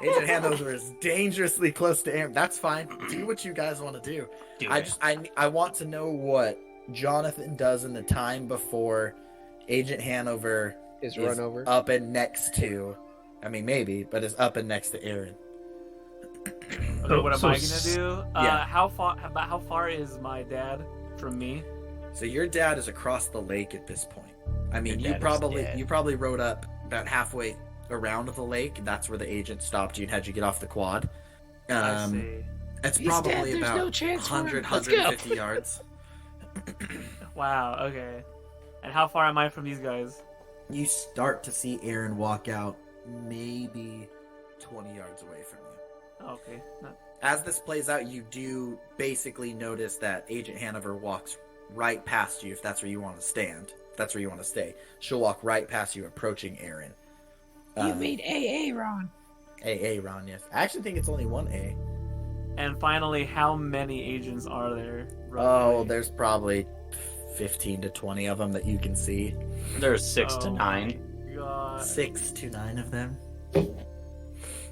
Speaker 7: Agent Hanover is dangerously close to Aaron. That's fine. Do what you guys want to do. I want to know what Jonathan does in the time before Agent Hanover
Speaker 4: Is run over.
Speaker 7: up and next to. I mean, maybe, but is up and next to Aaron.
Speaker 2: Okay, what am
Speaker 5: So
Speaker 2: I gonna do?
Speaker 7: yeah.
Speaker 2: How far is my dad from me?
Speaker 7: So your dad is across the lake at this point. I mean,
Speaker 6: Your
Speaker 7: you
Speaker 6: dad is dead.
Speaker 7: probably rode up about halfway around the lake. That's where the agent stopped you and had you get off the quad.
Speaker 2: I see.
Speaker 7: It's
Speaker 4: He's
Speaker 7: probably
Speaker 4: dead, there's
Speaker 7: about
Speaker 4: no chance for him.
Speaker 7: 100,
Speaker 4: Let's go.
Speaker 7: 150 yards.
Speaker 2: Wow. Okay. And how far am I from these guys?
Speaker 7: You start to see Aaron walk out maybe 20 yards away from you.
Speaker 2: Okay.
Speaker 7: As this plays out, you do basically notice that Agent Hanover walks right past you if that's where you want to stand. If that's where you want to stay. She'll walk right past you, approaching Aaron.
Speaker 4: You mean AA, Ron?
Speaker 7: AA, Ron, yes. I actually think it's only one A.
Speaker 2: And finally, how many agents are there?
Speaker 7: Oh,
Speaker 2: roughly?
Speaker 7: there's probably 15 to 20 of them that you can see.
Speaker 6: There's 6 to
Speaker 2: Oh
Speaker 6: 9.
Speaker 2: my God.
Speaker 7: 6 to 9 of them.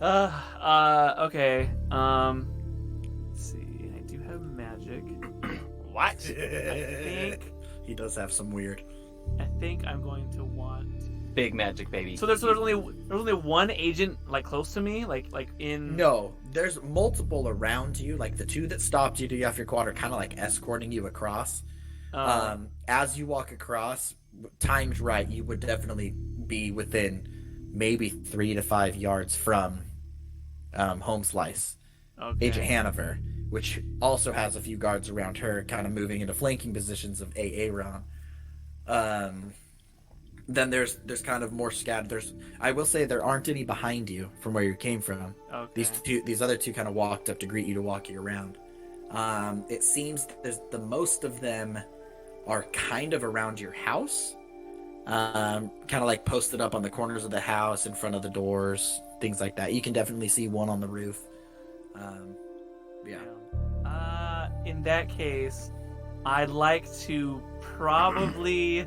Speaker 2: Okay. Let's see. I do have magic.
Speaker 6: What?
Speaker 2: I
Speaker 7: He does have some weird.
Speaker 2: think I'm going to want.
Speaker 6: Big magic, baby.
Speaker 2: So there's only one agent like close to me, like in.
Speaker 7: No, there's multiple around you. Like the two that stopped you to get off your quad are kind of like escorting you across. As you walk across, timed right, you would definitely be within maybe 3 to 5 yards from Home Slice.
Speaker 2: Okay.
Speaker 7: Agent Hanover, which also has a few guards around her, kind of moving into flanking positions of AA Ron. Then there's kind of more scattered. I will say there aren't any behind you from where you came from.
Speaker 2: Okay.
Speaker 7: These other two kind of walked up to greet you to walk you around. It seems the most of them are kind of around your house, kind of like posted up on the corners of the house, in front of the doors, things like that. You can definitely see one on the roof. Yeah.
Speaker 2: In that case, I'd like to probably use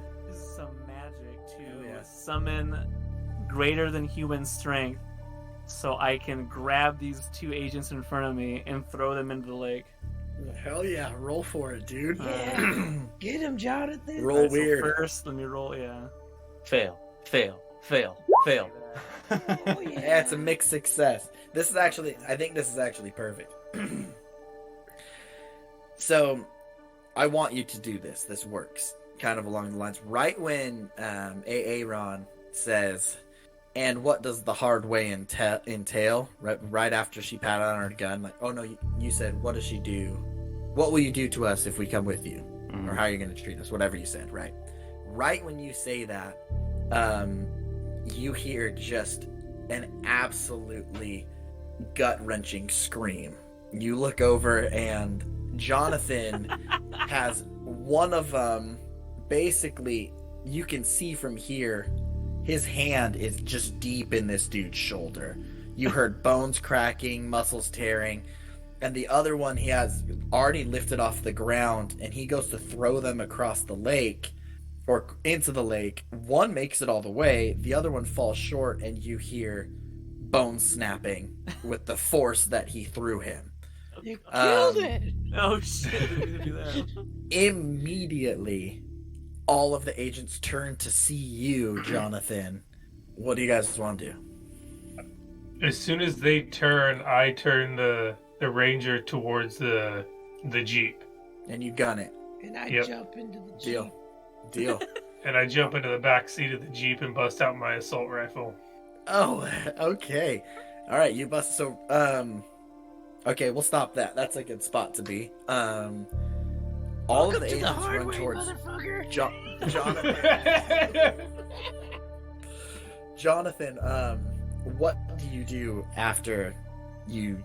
Speaker 2: some magic to
Speaker 7: Oh, yeah.
Speaker 2: summon greater than human strength, so I can grab these two agents in front of me and throw them into the lake.
Speaker 7: Hell yeah! Roll for it, dude.
Speaker 4: Yeah. Get him, Jonathan.
Speaker 7: Roll
Speaker 2: Alright, so
Speaker 7: weird.
Speaker 2: first, let me roll. Yeah.
Speaker 6: Fail.
Speaker 7: Yeah, it's a mixed success. I think this is actually perfect. So, I want you to do this. This works. Kind of along the lines. Right when AA Ron says, "And what does the hard way entail?" Right after she patted on her gun, like, "Oh no, you said, what does she do? What will you do to us if we come with you? Or how are you going to treat us?" Whatever you said, right? Right when you say that, you hear just an absolutely gut-wrenching scream. You look over and Jonathan has one of them. Basically, you can see from here, his hand is just deep in this dude's shoulder. You heard bones cracking, muscles tearing, and the other one he has already lifted off the ground, and he goes to throw them across the lake or into the lake. One makes it all the way, the other one falls short, and you hear bones snapping with the force that he threw him.
Speaker 4: You killed
Speaker 7: Um,
Speaker 4: it.
Speaker 2: Oh shit! I didn't mean to do that.
Speaker 7: Immediately, all of the agents turn to see you, Jonathan. What do you guys want to do?
Speaker 5: As soon as they turn, I turn the ranger towards the jeep,
Speaker 7: And you gun it.
Speaker 4: And I
Speaker 5: Yep.
Speaker 4: jump into the jeep.
Speaker 7: Deal.
Speaker 5: and I jump into the back seat of the jeep and bust out my assault rifle.
Speaker 7: Oh, okay. All right, you bust. So, okay, we'll stop that. That's a good spot to be. All of
Speaker 4: Welcome
Speaker 7: the
Speaker 4: to the
Speaker 7: agents
Speaker 4: hard
Speaker 7: run
Speaker 4: way,
Speaker 7: towards
Speaker 4: motherfucker.
Speaker 7: Jonathan. What do you do after you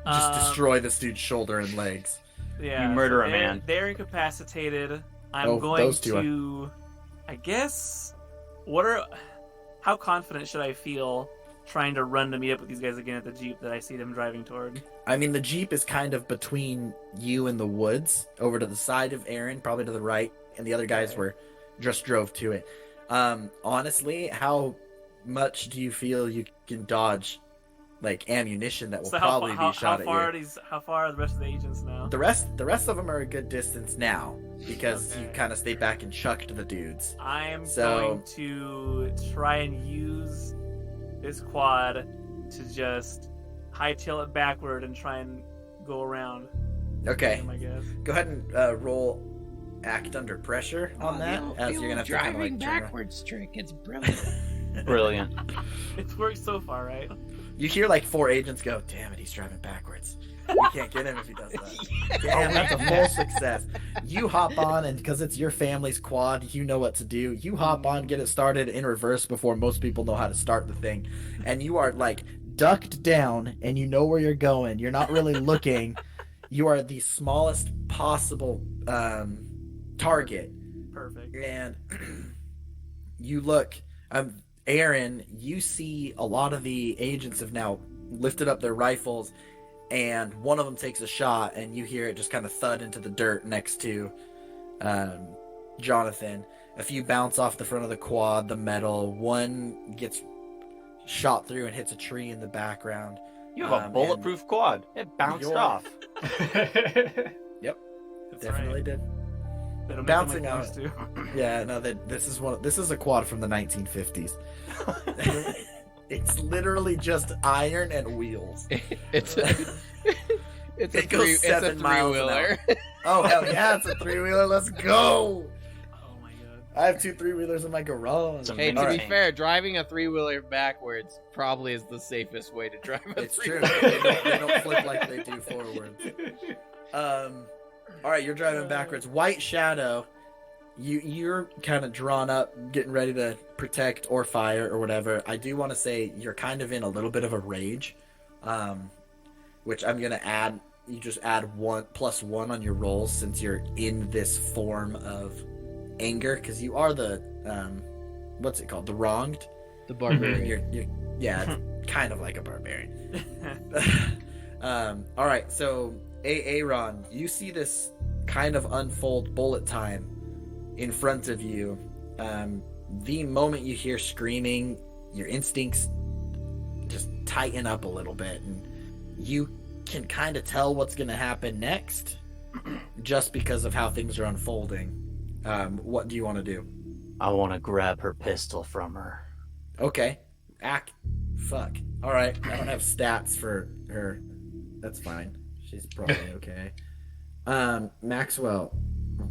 Speaker 7: just destroy this dude's shoulder and legs?
Speaker 2: Yeah,
Speaker 6: You murder a
Speaker 2: they're-
Speaker 6: man.
Speaker 2: They're incapacitated. I'm
Speaker 7: Oh,
Speaker 2: going
Speaker 7: those two are-
Speaker 2: to, I guess, how confident should I feel trying to run to meet up with these guys again at the Jeep that I see them driving toward?
Speaker 7: I mean, the Jeep is kind of between you and the woods, over to the side of Aaron, probably to the right, and the other guys were just drove to it. Honestly, how much do you feel you can dodge, like, ammunition that will
Speaker 2: So
Speaker 7: probably be shot at you?
Speaker 2: How far are the rest of the agents now?
Speaker 7: The rest of them are a good distance now because you
Speaker 2: Okay.
Speaker 7: kind of stayed back and chucked the dudes.
Speaker 2: I'm
Speaker 7: So-
Speaker 2: going to try and use this quad to just hightail it backward and try and go around.
Speaker 7: Okay,
Speaker 2: I guess.
Speaker 7: go ahead and roll act under pressure on that, as you're gonna have to kind of
Speaker 4: driving
Speaker 7: like turn around.
Speaker 4: backwards trick. It's brilliant.
Speaker 6: Brilliant.
Speaker 2: It's worked so far, right?
Speaker 7: You hear like 4 agents go, "Damn it, he's driving backwards. We can't get him if he does that." Damn, that's a full success. You hop on, and because it's your family's quad, you know what to do. You hop on, get it started in reverse before most people know how to start the thing, and you are like ducked down, and you know where you're going. You're not really looking. You are the smallest possible target.
Speaker 2: Perfect.
Speaker 7: And you look, Aaron, you see a lot of the agents have now lifted up their rifles, and one of them takes a shot, and you hear it just kind of thud into the dirt next to Jonathan. A few bounce off the front of the quad, the metal. One gets shot through and hits a tree in the background.
Speaker 6: You have a bulletproof quad. It bounced
Speaker 7: You're-
Speaker 6: off.
Speaker 2: That's
Speaker 7: Definitely
Speaker 2: right.
Speaker 7: did.
Speaker 2: They don't make
Speaker 7: Bouncing
Speaker 2: them like
Speaker 7: out.
Speaker 2: those two.
Speaker 7: Yeah, no, this is a quad from the 1950s. It's literally just iron and wheels.
Speaker 4: It's a it's a
Speaker 7: It goes 7 miles an
Speaker 4: three-wheeler.
Speaker 7: Oh hell yeah, it's a 3-wheeler. Let's go!
Speaker 2: Oh my god.
Speaker 7: I have 2 3-wheelers in my garage.
Speaker 6: It's
Speaker 4: Hey, to
Speaker 7: All
Speaker 4: be
Speaker 7: right.
Speaker 4: fair, driving a 3-wheeler backwards probably is the safest way to drive a
Speaker 7: It's true.
Speaker 4: 3-wheeler.
Speaker 7: They don't flip like they do forwards. All right, you're driving backwards. White Shadow, you're kind of drawn up, getting ready to protect or fire or whatever. I do want to say you're kind of in a little bit of a rage, which I'm gonna add. You just add +1 on your rolls since you're in this form of anger, because you are the what's it called? The wronged.
Speaker 4: The barbarian.
Speaker 7: You're yeah, it's kind of like a barbarian. All right, so Aaron, you see this kind of unfold bullet time in front of you. The moment you hear screaming, your instincts just tighten up a little bit, and you can kind of tell what's going to happen next just because of how things are unfolding. What do you want to do?
Speaker 6: I want to grab her pistol from her.
Speaker 7: Okay. Fuck. Alright, I don't have stats for her. That's fine. She's probably okay. Maxwell,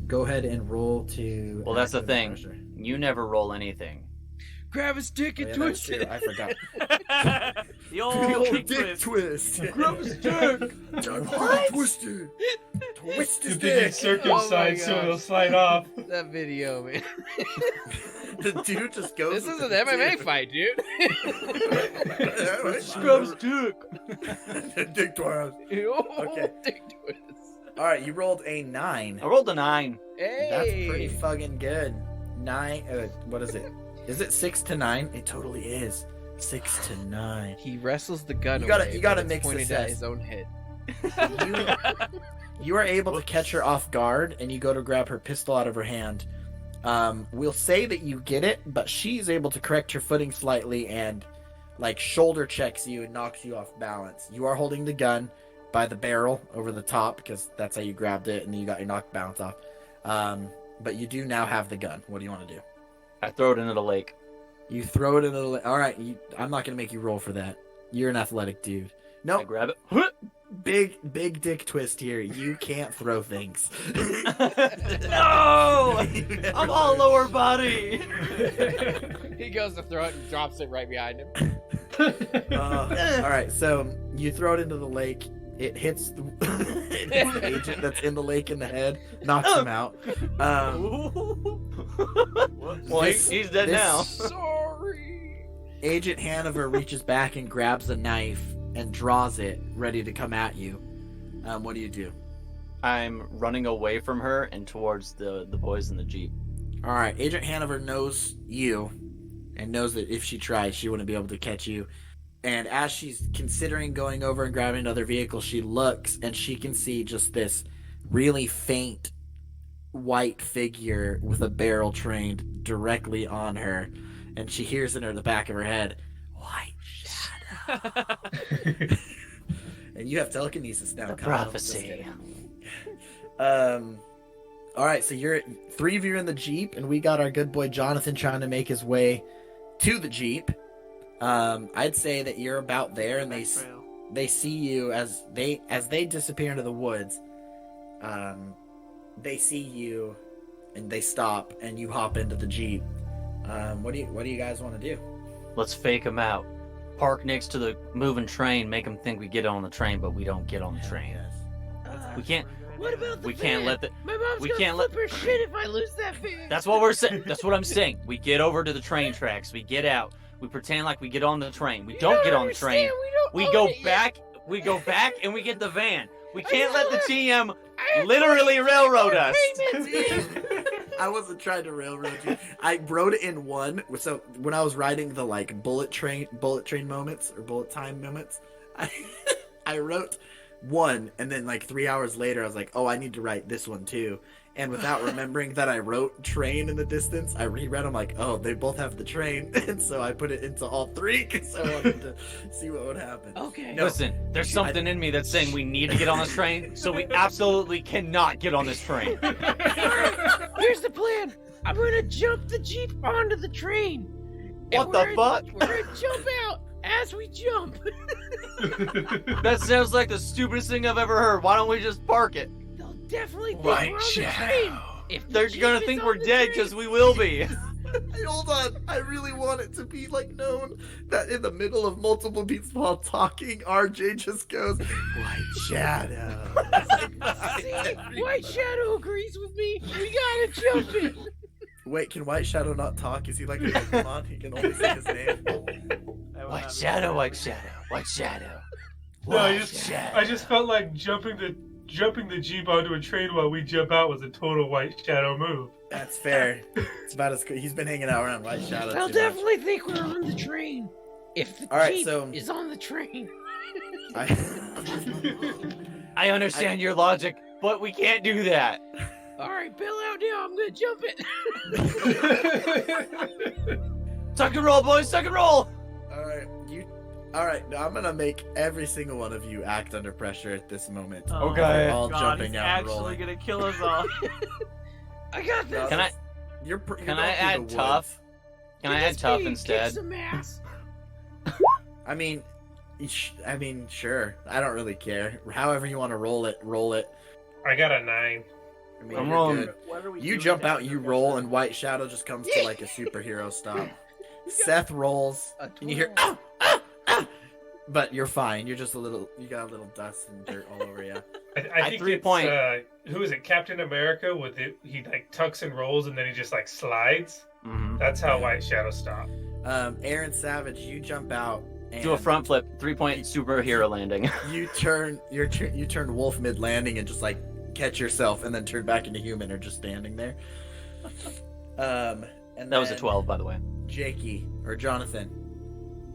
Speaker 7: go ahead and roll to...
Speaker 6: Well, that's the
Speaker 7: act under
Speaker 6: thing.
Speaker 7: pressure.
Speaker 6: You never roll anything.
Speaker 4: Grab his dick
Speaker 7: Oh,
Speaker 4: and
Speaker 7: yeah, that's
Speaker 4: twist
Speaker 7: true.
Speaker 4: it.
Speaker 7: I forgot.
Speaker 2: The old dick twist.
Speaker 7: twist.
Speaker 4: Grab his dick.
Speaker 7: Twisted. Twist his
Speaker 5: Good thing it's
Speaker 7: dick.
Speaker 5: circumcised so
Speaker 4: gosh.
Speaker 5: it'll slide off.
Speaker 4: That video, man.
Speaker 7: The dude just goes...
Speaker 4: This is
Speaker 7: with
Speaker 4: an
Speaker 7: the
Speaker 4: MMA
Speaker 7: dude.
Speaker 4: fight, dude.
Speaker 7: Grab
Speaker 4: dick.
Speaker 7: Dick twist. Okay.
Speaker 4: Dick twist.
Speaker 7: Alright, you rolled a 9.
Speaker 6: I rolled a 9.
Speaker 4: Hey.
Speaker 7: That's pretty fucking good. 9. What is it? Is it 6 to 9? It totally is. 6 to 9.
Speaker 4: He wrestles the gun
Speaker 7: You gotta-
Speaker 4: away,
Speaker 7: you gotta
Speaker 4: but it's
Speaker 7: mix
Speaker 4: pointed
Speaker 7: this
Speaker 4: at
Speaker 7: as-
Speaker 4: his own head.
Speaker 7: You are able to catch her off guard, and you go to grab her pistol out of her hand. We'll say that you get it, but she's able to correct her footing slightly and, like, shoulder checks you and knocks you off balance. You are holding the gun by the barrel over the top, because that's how you grabbed it, and then you got your knock balance off. But you do now have the gun. What do you want to do?
Speaker 6: I throw it into the lake.
Speaker 7: You throw it into the... Alright, I'm not going to make you roll for that. You're an athletic dude.
Speaker 6: I
Speaker 7: Nope,
Speaker 6: grab it.
Speaker 7: big dick twist here. You can't throw things.
Speaker 6: No! I'm all lower body.
Speaker 4: He goes to throw it and drops it right behind him.
Speaker 7: All right, so you throw it into the lake. It hits it hits the agent that's in the lake in the head, knocks him out.
Speaker 6: Well, he's dead now.
Speaker 4: Sorry.
Speaker 7: Agent Hanover reaches back and grabs a knife and draws it, ready to come at you. What do you do?
Speaker 6: I'm running away from her and towards the boys in the Jeep.
Speaker 7: All right, Agent Hanover knows you and knows that if she tries, she wouldn't be able to catch you. And as she's considering going over and grabbing another vehicle, she looks and she can see just this really faint white figure with a barrel trained directly on her. And she hears in the back of her head, "White Shadow." And you have telekinesis now.
Speaker 6: The
Speaker 7: Kyle.
Speaker 6: prophecy.
Speaker 7: All right, so you're 3 of you in the Jeep, and we got our good boy Jonathan trying to make his way to the Jeep. I'd say that you're about there, and they see you as they disappear into the woods. They see you, and they stop, and you hop into the Jeep. What do you guys want to do?
Speaker 6: Let's fake them out. Park next to the moving train, make them think we get on the train, but we don't get on the train. We can't.
Speaker 4: What about the
Speaker 6: We
Speaker 4: van?
Speaker 6: can't let the.
Speaker 4: My mom's
Speaker 6: we
Speaker 4: gonna
Speaker 6: can't
Speaker 4: flip her shit if I lose that van.
Speaker 6: That's what we're saying. That's what I'm saying. We get over to the train tracks. We get out. We pretend like we get on the train. We don't get on the train. We go back. We go back and we get the van. We can't let the TM literally railroad us.
Speaker 7: I wasn't trying to railroad you. I wrote it in one. So when I was writing the like bullet train moments or bullet time moments, I wrote one, and then like 3 hours later, I was like, oh, I need to write this one too. And without remembering that I wrote train in the distance, I reread them like, oh, they both have the train. And so I put it into all 3 because I wanted to see what would happen.
Speaker 4: Okay.
Speaker 7: No.
Speaker 6: Listen, there's something in me that's saying we need to get on this train, so we absolutely cannot get on this train.
Speaker 4: Here's the plan. I'm gonna jump the Jeep onto the train. And
Speaker 6: What the fuck?
Speaker 4: We're gonna jump out as we jump.
Speaker 6: That sounds like the stupidest thing I've ever heard. Why don't we just park it?
Speaker 4: They'll definitely think
Speaker 5: White
Speaker 4: we're on the train.
Speaker 5: Shadow.
Speaker 4: If the
Speaker 6: They're
Speaker 4: Jeep
Speaker 6: gonna
Speaker 4: is
Speaker 6: think
Speaker 4: on
Speaker 6: we're
Speaker 4: the
Speaker 6: dead
Speaker 4: train-
Speaker 6: because we will be.
Speaker 7: Hold on. I really want it to be like known that in the middle of multiple people while talking, RJ just goes, White Shadow.
Speaker 4: See, White Shadow agrees with me. We gotta jump it.
Speaker 7: Wait, can White Shadow not talk? Is he like a Pokemon? He can only say his name.
Speaker 6: White shadow, white shadow, white shadow.
Speaker 5: No, I
Speaker 6: White shadow.
Speaker 5: just felt like jumping the Jeep onto a train while we jump out was a total White Shadow move.
Speaker 7: That's fair. It's about as good. He's been hanging out around White Shadow.
Speaker 4: They'll
Speaker 7: too much.
Speaker 4: definitely think we're on the train. If the
Speaker 7: All right,
Speaker 4: Jeep
Speaker 7: so-
Speaker 4: is on the train.
Speaker 6: I understand your logic, but we can't do that.
Speaker 4: All right, bail out now. I'm gonna jump it.
Speaker 6: Tuck and roll, boys, tuck and roll.
Speaker 7: All right. Now I'm gonna make every single one of you act under pressure at this moment.
Speaker 2: Oh
Speaker 6: Okay.
Speaker 2: my
Speaker 7: All
Speaker 2: God,
Speaker 7: jumping
Speaker 2: he's
Speaker 7: out and
Speaker 2: actually
Speaker 7: rolling.
Speaker 2: gonna kill us all.
Speaker 4: I got this.
Speaker 6: Can I-
Speaker 7: You're
Speaker 6: Can
Speaker 7: going
Speaker 6: I
Speaker 7: through
Speaker 6: add
Speaker 7: the
Speaker 6: tough?
Speaker 7: woods.
Speaker 6: Can I add tough instead?
Speaker 4: Kick some ass.
Speaker 7: I mean, sure. I don't really care. However you want to roll it, roll it.
Speaker 5: I got a 9.
Speaker 7: I mean,
Speaker 6: I'm
Speaker 7: you're
Speaker 6: rolling.
Speaker 7: good.
Speaker 2: What are we
Speaker 7: You
Speaker 2: doing
Speaker 7: jump
Speaker 2: down
Speaker 7: out, you
Speaker 2: here?
Speaker 7: roll, and White Shadow just comes to like a superhero stop. Seth rolls, and you hear, "Ah, ah, ah!" But you're fine. You're just you got a little dust and dirt all over you.
Speaker 5: I think
Speaker 6: 3
Speaker 5: it's,
Speaker 6: point.
Speaker 5: who is it? Captain America with it. He like tucks and rolls and then he just like slides.
Speaker 6: Mhm.
Speaker 5: That's how White Shadow stopped.
Speaker 7: Aaron Savage, you jump out. And
Speaker 6: Do a front flip, 3-point superhero landing.
Speaker 7: You turn wolf mid landing and just like catch yourself, and then turn back into human, or just standing there. And
Speaker 6: That was a
Speaker 7: then
Speaker 6: 12, by the way.
Speaker 7: Jakey or Jonathan,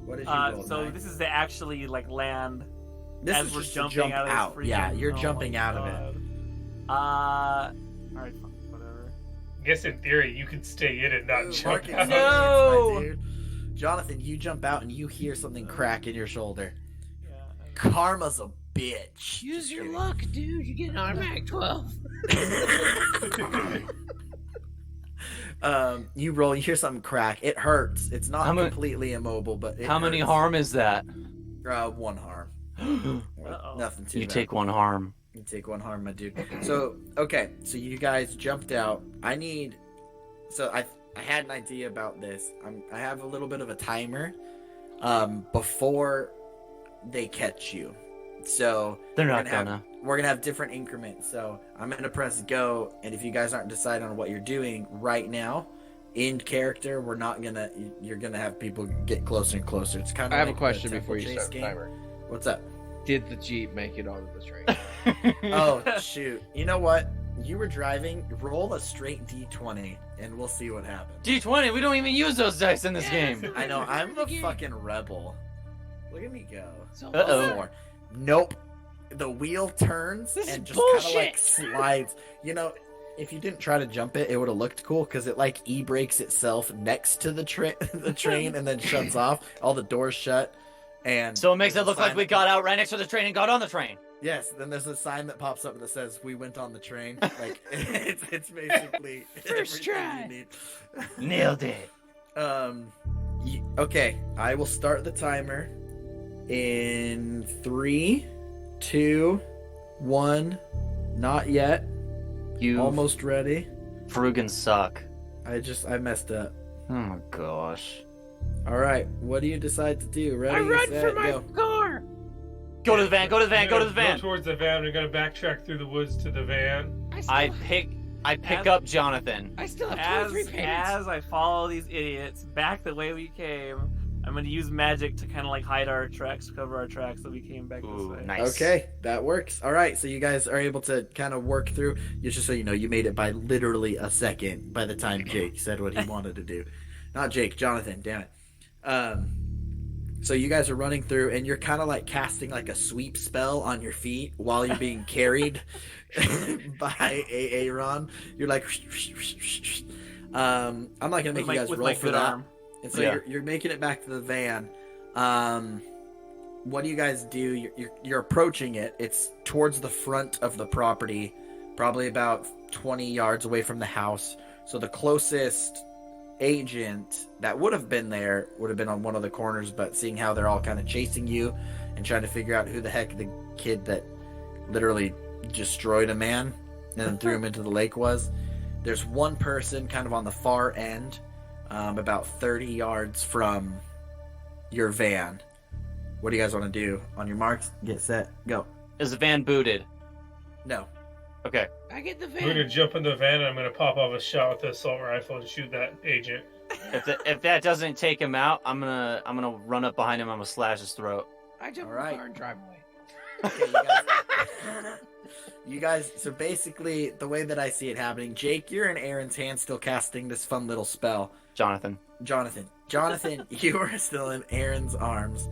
Speaker 7: what did you roll?
Speaker 2: So
Speaker 7: Nine?
Speaker 2: this is to actually like land
Speaker 7: This
Speaker 2: as
Speaker 7: is
Speaker 2: we're
Speaker 7: just to
Speaker 2: jumping
Speaker 7: jump
Speaker 2: out of
Speaker 7: out.
Speaker 2: this freaking...
Speaker 7: Yeah, you're
Speaker 2: Oh
Speaker 7: jumping
Speaker 2: my
Speaker 7: out of it.
Speaker 2: God. All right, fine, whatever.
Speaker 5: I guess in theory you could stay in and not
Speaker 7: Ooh,
Speaker 5: jump
Speaker 7: market
Speaker 5: out.
Speaker 6: No!
Speaker 7: my dude. Jonathan, you jump out and you hear something crack in your shoulder.
Speaker 2: Yeah.
Speaker 7: Karma's a bitch.
Speaker 4: Use
Speaker 7: Just
Speaker 4: your
Speaker 7: kidding.
Speaker 4: luck, dude. You get an automatic 12.
Speaker 7: You roll, you hear something crack. It hurts. It's not
Speaker 6: How many-
Speaker 7: completely immobile, but it
Speaker 6: How many
Speaker 7: hurts.
Speaker 6: harm is that?
Speaker 7: 1 harm.
Speaker 2: Uh-oh.
Speaker 7: Nothing too
Speaker 6: You
Speaker 7: bad.
Speaker 6: take 1 harm.
Speaker 7: You take 1 harm, my dude. So, okay, so you guys jumped out. I had an idea about this. I have a little bit of a timer before they catch you. So
Speaker 6: They're
Speaker 7: we're
Speaker 6: not
Speaker 7: gonna. We're gonna have different increments. So I'm gonna press go, and if you guys aren't deciding on what you're doing right now, in character, we're not gonna. You're gonna have people get closer and closer. It's kind of.
Speaker 4: I have
Speaker 7: like
Speaker 4: a question
Speaker 7: the
Speaker 4: before you
Speaker 7: Temple
Speaker 4: start
Speaker 7: Chase
Speaker 4: the
Speaker 7: game.
Speaker 4: timer.
Speaker 7: What's up?
Speaker 4: Did the Jeep make it onto the train?
Speaker 7: Oh shoot! You know what? You were driving. Roll a straight D20, and we'll see what happens.
Speaker 6: D20. We don't even use those dice in this game.
Speaker 7: I know. I'm a fucking rebel. Look at me go.
Speaker 6: Uh-oh.
Speaker 7: 4. Nope. The wheel turns
Speaker 4: This
Speaker 7: and
Speaker 4: is
Speaker 7: just kind of
Speaker 4: bullshit.
Speaker 7: like slides. You know, if you didn't try to jump it, it would have looked cool because it like e-brakes itself next to the train and then shuts off. All the doors shut, and
Speaker 6: So it makes
Speaker 7: there's
Speaker 6: it
Speaker 7: a
Speaker 6: look like
Speaker 7: sign
Speaker 6: we
Speaker 7: that-
Speaker 6: got out right next to the train and got on the train.
Speaker 7: Yes. Then there's a sign that pops up that says "We went on the train." Like it's basically
Speaker 4: First
Speaker 7: everything
Speaker 4: try.
Speaker 7: you need.
Speaker 6: Nailed it.
Speaker 7: Okay, I will start the timer in 3, 2, 1. Not yet.
Speaker 6: You
Speaker 7: Almost ready.
Speaker 6: Frugan suck.
Speaker 7: I messed up.
Speaker 6: Oh my gosh.
Speaker 7: All right, what do you decide to do? Ready?
Speaker 4: I run
Speaker 7: set,
Speaker 4: for my
Speaker 7: go.
Speaker 4: car.
Speaker 6: Go to the van. Go to the van. Go to the
Speaker 5: Go
Speaker 6: van.
Speaker 5: towards the van. We're gonna backtrack through the woods to the van.
Speaker 6: I pick up Jonathan.
Speaker 4: I still have
Speaker 2: As
Speaker 4: 23 payments.
Speaker 2: as I follow these idiots back the way we came, I'm gonna use magic to kind of like hide our tracks, cover our tracks, so we came back this
Speaker 6: Ooh,
Speaker 2: way.
Speaker 6: nice.
Speaker 7: Okay, that works. All right, so you guys are able to kind of work through. Just so you know, you made it by literally a second by the time Jake said what he wanted to do. Not Jake, Jonathan. Damn it. So you guys are running through, and you're kind of like casting like a sweep spell on your feet while you're being carried by Aaron. You're like, I'm not gonna make you guys
Speaker 2: with
Speaker 7: roll
Speaker 2: my
Speaker 7: for
Speaker 2: good
Speaker 7: that.
Speaker 2: arm.
Speaker 7: And so
Speaker 6: Yeah.
Speaker 7: you're making it back to the van. What do you guys do? You're approaching it. It's towards the front of the property, probably about 20 yards away from the house. So the closest agent that would have been there would have been on one of the corners, but seeing how they're all kind of chasing you and trying to figure out who the heck the kid that literally destroyed a man and then threw him into the lake was, there's one person kind of on the far end, about 30 yards from your van. What do you guys want to do? On your marks, get set, go.
Speaker 6: Is the van booted?
Speaker 7: No.
Speaker 6: Okay.
Speaker 4: I get the
Speaker 5: I'm gonna
Speaker 4: van.
Speaker 5: jump in the van and I'm gonna pop off a shot with the assault rifle and shoot that agent.
Speaker 6: If that doesn't take him out, I'm gonna run up behind him. I'm gonna slash his throat.
Speaker 4: I jump
Speaker 7: All
Speaker 4: in the
Speaker 7: right.
Speaker 4: car and drive away.
Speaker 7: Okay, you guys, so basically the way that I see it happening, Jake, you're in Aaron's hand still casting this fun little spell.
Speaker 6: Jonathan.
Speaker 7: Jonathan, you are still in Aaron's arms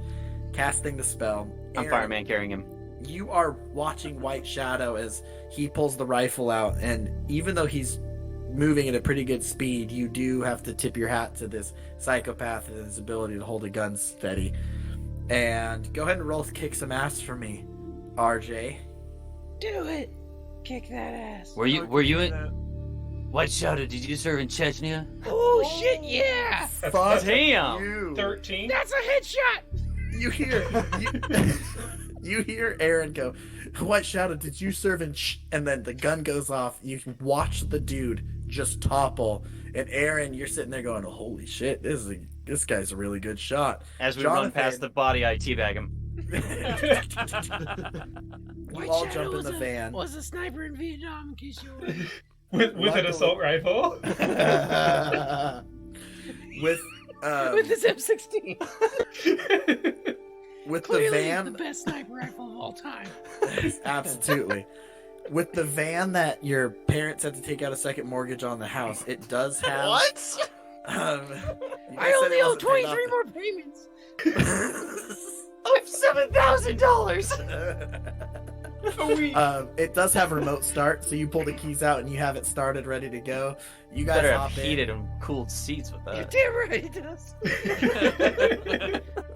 Speaker 7: casting the spell.
Speaker 6: I'm
Speaker 7: Aaron,
Speaker 6: fireman carrying him.
Speaker 7: You are watching White Shadow as he pulls the rifle out, and even though he's moving at a pretty good speed, you do have to tip your hat to this psychopath and his ability to hold a gun steady. And go ahead and roll kick some ass for me, RJ.
Speaker 4: Do it. Kick that ass.
Speaker 6: Were you in White Shadow? Did you serve in Chechnya?
Speaker 4: Oh shit, yeah.
Speaker 7: Fuck
Speaker 6: Damn.
Speaker 7: you.
Speaker 5: 13.
Speaker 4: That's a headshot.
Speaker 7: You hear Aaron go, White Shadow, did you serve in and then the gun goes off. You watch the dude just topple, and Aaron, you're sitting there going, oh, holy shit, this guy's a really good shot.
Speaker 6: As we
Speaker 7: Jonathan.
Speaker 6: run past the body, I teabag him.
Speaker 7: You all jump in the van.
Speaker 4: Was a sniper in Vietnam, in case you were.
Speaker 5: With an
Speaker 7: Luckily-
Speaker 5: assault rifle.
Speaker 7: with
Speaker 4: With his M16.
Speaker 7: with the
Speaker 4: Clearly
Speaker 7: van,
Speaker 4: the best sniper rifle of all time.
Speaker 7: absolutely. With the van that your parents had to take out a second mortgage on the house, it does have.
Speaker 6: What?
Speaker 7: You guys
Speaker 4: I
Speaker 7: said
Speaker 4: only
Speaker 7: it
Speaker 4: owe
Speaker 7: wasn't paid
Speaker 4: 23
Speaker 7: off.
Speaker 4: more payments.
Speaker 6: I have $7,000.
Speaker 7: It does have remote start, so you pull the keys out and you have it started, ready to go. You guys
Speaker 6: Better
Speaker 7: hop
Speaker 6: have
Speaker 7: in.
Speaker 6: heated and cooled seats with
Speaker 4: You're
Speaker 6: that.
Speaker 4: damn right it does.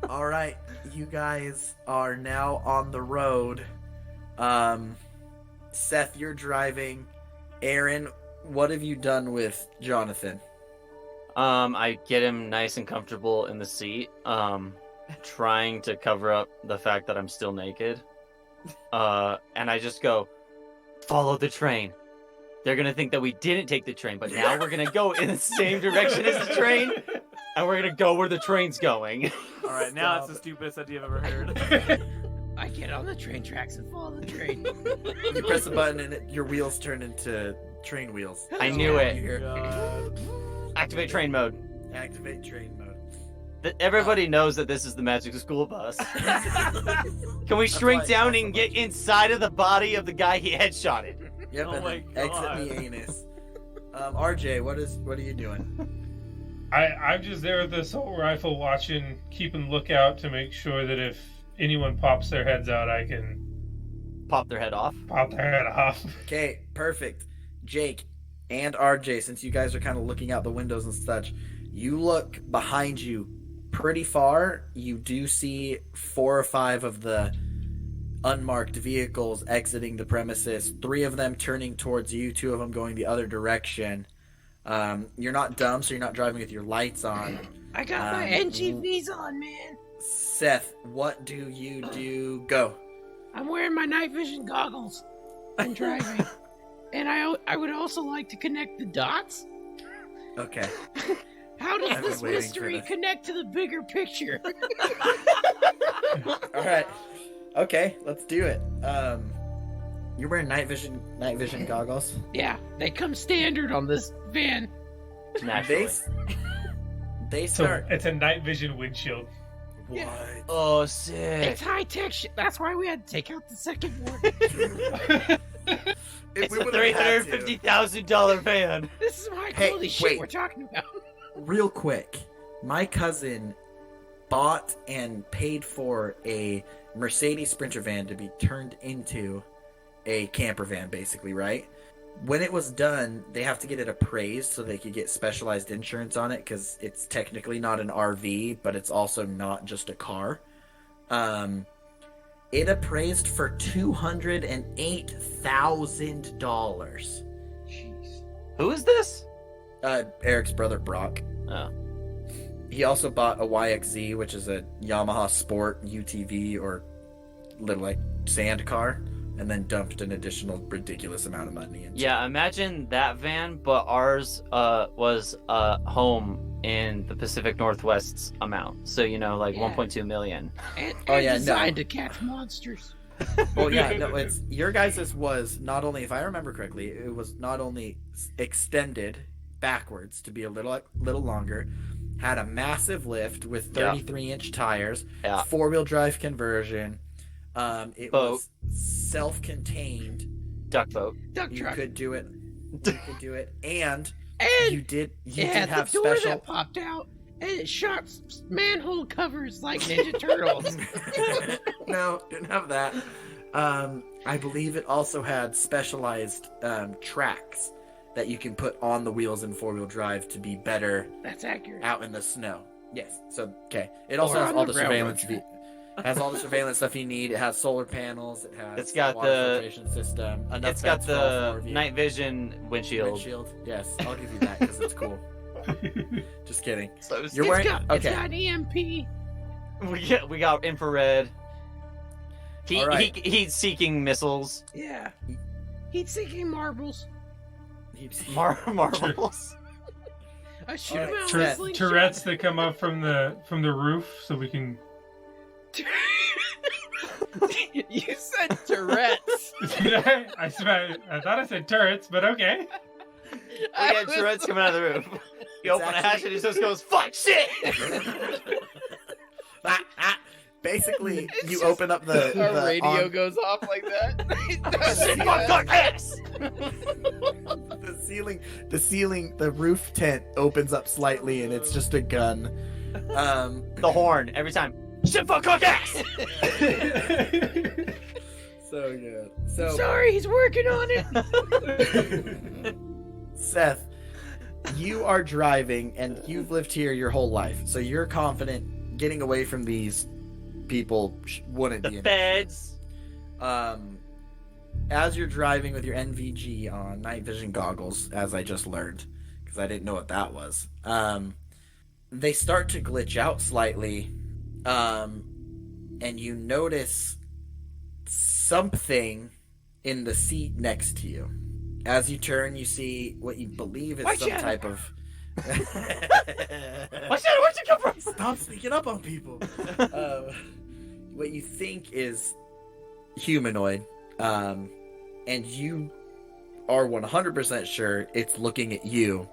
Speaker 7: All right, you guys are now on the road. Seth, you're driving. Aaron, what have you done with Jonathan?
Speaker 6: I get him nice and comfortable in the seat, trying to cover up the fact that I'm still naked. And I just go, follow the train. They're gonna think that we didn't take the train, but now we're gonna go in the same direction as the train, and we're gonna go where the train's going.
Speaker 2: All right, now it's the stupidest idea I've ever heard.
Speaker 8: get on the train tracks and follow the train.
Speaker 7: You press a button and your wheels turn into train wheels.
Speaker 6: I knew it.
Speaker 7: You hear,
Speaker 6: Activate train mode.
Speaker 7: activate train mode.
Speaker 6: Everybody knows that this is the magic school bus. Can we shrink
Speaker 7: why it
Speaker 6: down
Speaker 7: costs
Speaker 6: and
Speaker 7: so
Speaker 6: get inside of the body of the guy he headshotted?
Speaker 7: Yep,
Speaker 2: Oh
Speaker 7: and
Speaker 2: my
Speaker 7: then
Speaker 2: God.
Speaker 7: exit the anus. RJ, what are you doing?
Speaker 5: I'm just there with the assault rifle watching, keeping lookout to make sure that if anyone pops their heads out, I can
Speaker 6: Pop their head off.
Speaker 5: pop their head off.
Speaker 7: Okay, perfect. Jake and RJ, since you guys are kind of looking out the windows and such, you look behind you pretty far. You do see 4 or 5 of the unmarked vehicles exiting the premises, 3 of them turning towards you, 2 of them going the other direction. You're not dumb, so you're not driving with your lights on.
Speaker 8: I got my NGVs on, man.
Speaker 7: Seth, what do you do? Go.
Speaker 8: I'm wearing my night vision goggles. I'm driving. And I would also like to connect the dots.
Speaker 7: Okay.
Speaker 8: How does
Speaker 7: I've been
Speaker 8: this
Speaker 7: waiting for
Speaker 8: mystery
Speaker 7: this.
Speaker 8: connect to the bigger picture?
Speaker 7: All right. Okay, let's do it. You're wearing night vision goggles.
Speaker 8: Yeah, they come standard on this van.
Speaker 6: Naturally.
Speaker 7: They
Speaker 5: So
Speaker 7: start.
Speaker 5: it's a night vision windshield.
Speaker 7: What?
Speaker 6: Oh, sick.
Speaker 8: It's high tech shit. That's why we had to take out the second one.
Speaker 6: It's a $350,000 van.
Speaker 8: This is high
Speaker 7: Hey,
Speaker 8: quality shit
Speaker 7: wait.
Speaker 8: we're talking about.
Speaker 7: Real quick, my cousin bought and paid for a Mercedes Sprinter van to be turned into a camper van, basically, right? When it was done, they have to get it appraised so they could get specialized insurance on it because it's technically not an RV, but it's also not just a car. It appraised for $208,000.
Speaker 8: Jeez.
Speaker 6: Who is this?
Speaker 7: Eric's brother Brock.
Speaker 6: Oh.
Speaker 7: He also bought a YXZ, which is a Yamaha Sport UTV or little like sand car, and then dumped an additional ridiculous amount of money into.
Speaker 6: Yeah, imagine that van, but ours was home in the Pacific Northwest's amount. So, like
Speaker 8: Yeah.
Speaker 6: 1.2 million.
Speaker 8: And,
Speaker 7: Oh,
Speaker 8: and
Speaker 7: yeah, no.
Speaker 8: designed to catch monsters.
Speaker 7: Well, yeah, no, it's your guys's was not only, if I remember correctly, it was not only extended backwards to be a little longer, had a massive lift with 33-inch tires,
Speaker 6: Yeah.
Speaker 7: 4-wheel drive conversion. It
Speaker 6: Boat.
Speaker 7: was self-contained.
Speaker 6: Duck boat.
Speaker 8: Duck
Speaker 7: You
Speaker 8: truck.
Speaker 7: could do it. You could do it, and
Speaker 8: And
Speaker 7: you did
Speaker 8: it had
Speaker 7: have
Speaker 8: the door
Speaker 7: special.
Speaker 8: that popped out, and it shot manhole covers like Ninja Turtles.
Speaker 7: No, didn't have that. I believe it also had specialized tracks that you can put on the wheels in 4-wheel drive to be better
Speaker 8: That's accurate.
Speaker 7: out in the snow. Yes. So okay. It also
Speaker 8: Or
Speaker 7: has
Speaker 8: on
Speaker 7: all
Speaker 8: the
Speaker 7: the
Speaker 8: railroad
Speaker 7: surveillance. Has all the surveillance stuff you need. It has solar panels. It has.
Speaker 6: It's got
Speaker 7: water
Speaker 6: the-
Speaker 7: filtration system. Enough
Speaker 6: It's got
Speaker 7: vents for all 4
Speaker 6: the
Speaker 7: of you.
Speaker 6: night vision windshield.
Speaker 7: windshield. Yes, I'll give you that because it's cool. Just kidding.
Speaker 6: So it's-
Speaker 7: You're wearing.
Speaker 8: It's
Speaker 7: Okay.
Speaker 8: got EMP.
Speaker 6: we got infrared.
Speaker 7: All right.
Speaker 6: He's seeking missiles.
Speaker 8: Yeah. Heat seeking marbles.
Speaker 6: Marbles.
Speaker 8: I shoot
Speaker 7: All
Speaker 8: him
Speaker 7: right,
Speaker 8: out
Speaker 7: Tur-
Speaker 8: with a slingshot.
Speaker 5: Tourette's that come up from the roof, so we can.
Speaker 8: You said Tourette's.
Speaker 5: I thought I said turrets, but okay.
Speaker 6: We got Tourette's coming out of the roof. You open a hatch and he just goes, "Fuck shit!"
Speaker 7: Basically,
Speaker 8: It's
Speaker 7: you
Speaker 8: just-
Speaker 7: open up the
Speaker 4: Our radio
Speaker 7: on-
Speaker 4: goes off like that.
Speaker 6: Shit, fuck ass!
Speaker 7: the ceiling, the roof tent opens up slightly, and it's just a gun.
Speaker 6: The horn every time. Shit, fuck ass!
Speaker 7: So good. So
Speaker 8: Sorry, he's working on it.
Speaker 7: Seth, you are driving, and you've lived here your whole life, so you're confident getting away from these people wouldn't be
Speaker 6: The
Speaker 7: an
Speaker 6: feds.
Speaker 7: as you're driving with your NVG on, night vision goggles, as I just learned, because I didn't know what that was, they start to glitch out slightly, and you notice something in the seat next to you. As you turn, you see what you believe is
Speaker 8: Watch
Speaker 7: some
Speaker 8: out.
Speaker 7: type of...
Speaker 6: Where'd you come from?
Speaker 7: Stop sneaking up on people. What you think is humanoid, and you are 100% sure it's looking at you.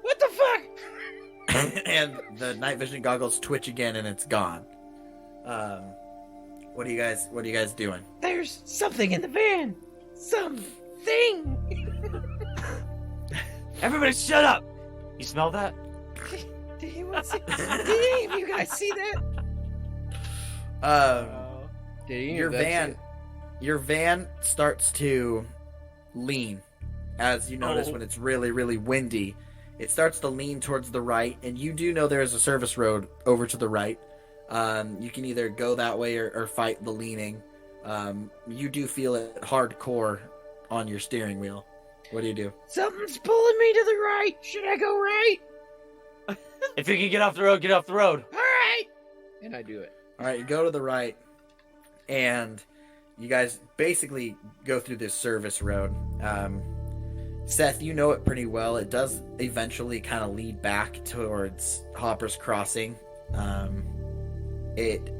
Speaker 8: What the fuck?
Speaker 7: And the night vision goggles twitch again, and it's gone. What are you guys doing?
Speaker 8: There's something in the van. Something.
Speaker 6: Everybody shut up! You smell that?
Speaker 8: Did anyone see? Did any of you guys see that?
Speaker 7: Your van starts to lean, as you notice when it's really, really windy. It starts to lean towards the right, and you do know there is a service road over to the right. You can either go that way or fight the leaning. You do feel it hardcore on your steering wheel. What do you do?
Speaker 8: Something's pulling me to the right. Should I go right?
Speaker 6: If you can get off the road, get off the road.
Speaker 8: All right.
Speaker 4: And I do it.
Speaker 7: All right, you go to the right, and you guys basically go through this service road. Seth, you know it pretty well. It does eventually kind of lead back towards Hopper's Crossing. It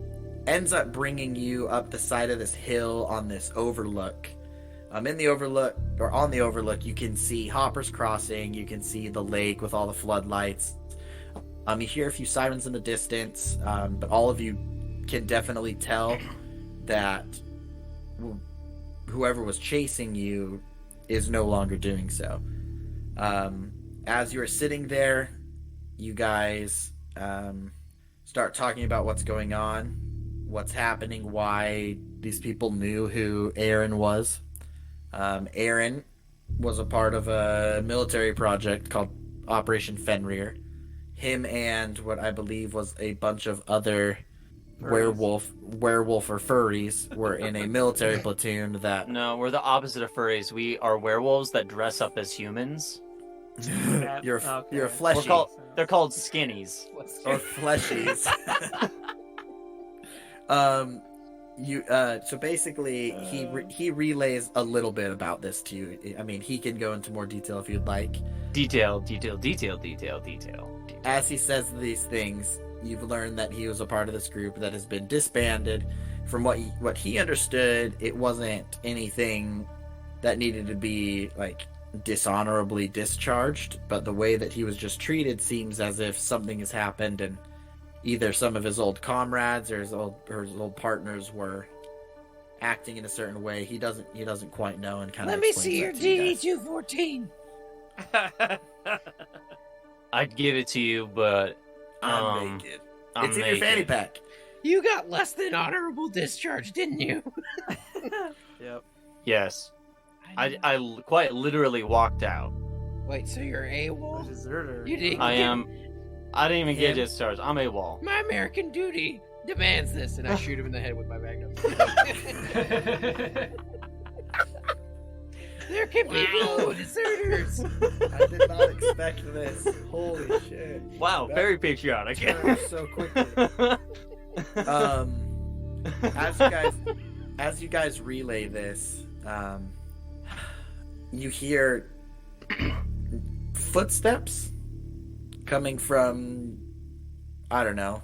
Speaker 7: ends up bringing you up the side of this hill on this overlook. On the overlook, you can see Hopper's Crossing. You can see the lake with all the floodlights. You hear a few sirens in the distance, but all of you can definitely tell that whoever was chasing you is no longer doing so. As you're sitting there, you guys start talking about what's going on, what's happening, why these people knew who Aaron was. Aaron was a part of a military project called Operation Fenrir. Him and what I believe was a bunch of other werewolf or furries were in a military platoon that...
Speaker 6: No, we're the opposite of furries. We are werewolves that dress up as humans.
Speaker 7: You're a fleshy.
Speaker 6: They're called skinnies.
Speaker 7: Or fleshies. So basically, he relays a little bit about this to you. I mean, he can go into more detail if you'd like.
Speaker 6: Detail.
Speaker 7: As he says these things, you've learned that he was a part of this group that has been disbanded. From what he understood, it wasn't anything that needed to be like dishonorably discharged, but the way that he was just treated seems as if something has happened, and either some of his old comrades or his old partners were acting in a certain way. He doesn't quite know, and kind of.
Speaker 8: Let me see your DD-214.
Speaker 6: I'd give it to you, but
Speaker 7: I'm naked. It's in your
Speaker 6: naked.
Speaker 7: fanny pack.
Speaker 8: You got less than honorable discharge, didn't you?
Speaker 2: Yep.
Speaker 6: Yes. I quite literally walked out.
Speaker 8: Wait, so you're AWOL?
Speaker 2: Deserter.
Speaker 8: You didn't
Speaker 6: I
Speaker 8: get-
Speaker 6: am. I didn't even get discharged. I'm AWOL.
Speaker 8: My American duty demands this, and I shoot him in the head with my magnum. There can be no deserters.
Speaker 7: I did not expect this. Holy shit!
Speaker 6: Wow,
Speaker 7: That
Speaker 6: very patriotic.
Speaker 7: turned so quickly. As you guys relay this, you hear footsteps coming from, I don't know,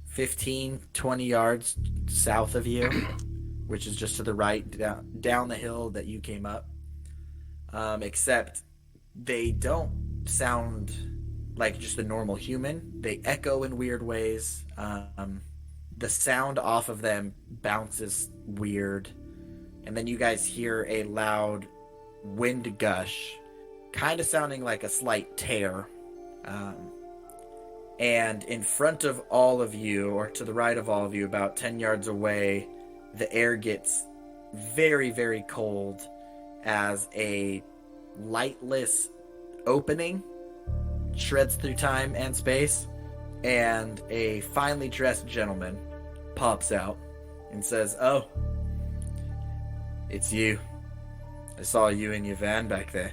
Speaker 7: 15, 20 yards south of you, which is just to the right, down the hill that you came up. Except they don't sound like just a normal human. They echo in weird ways. The sound off of them bounces weird. And then you guys hear a loud wind gush, kind of sounding like a slight tear. And in front of all of you, or to the right of all of you, about 10 yards away, the air gets very, very cold as a lightless opening shreds through time and space, and a finely dressed gentleman pops out and says, "Oh, it's you. I saw you in your van back there.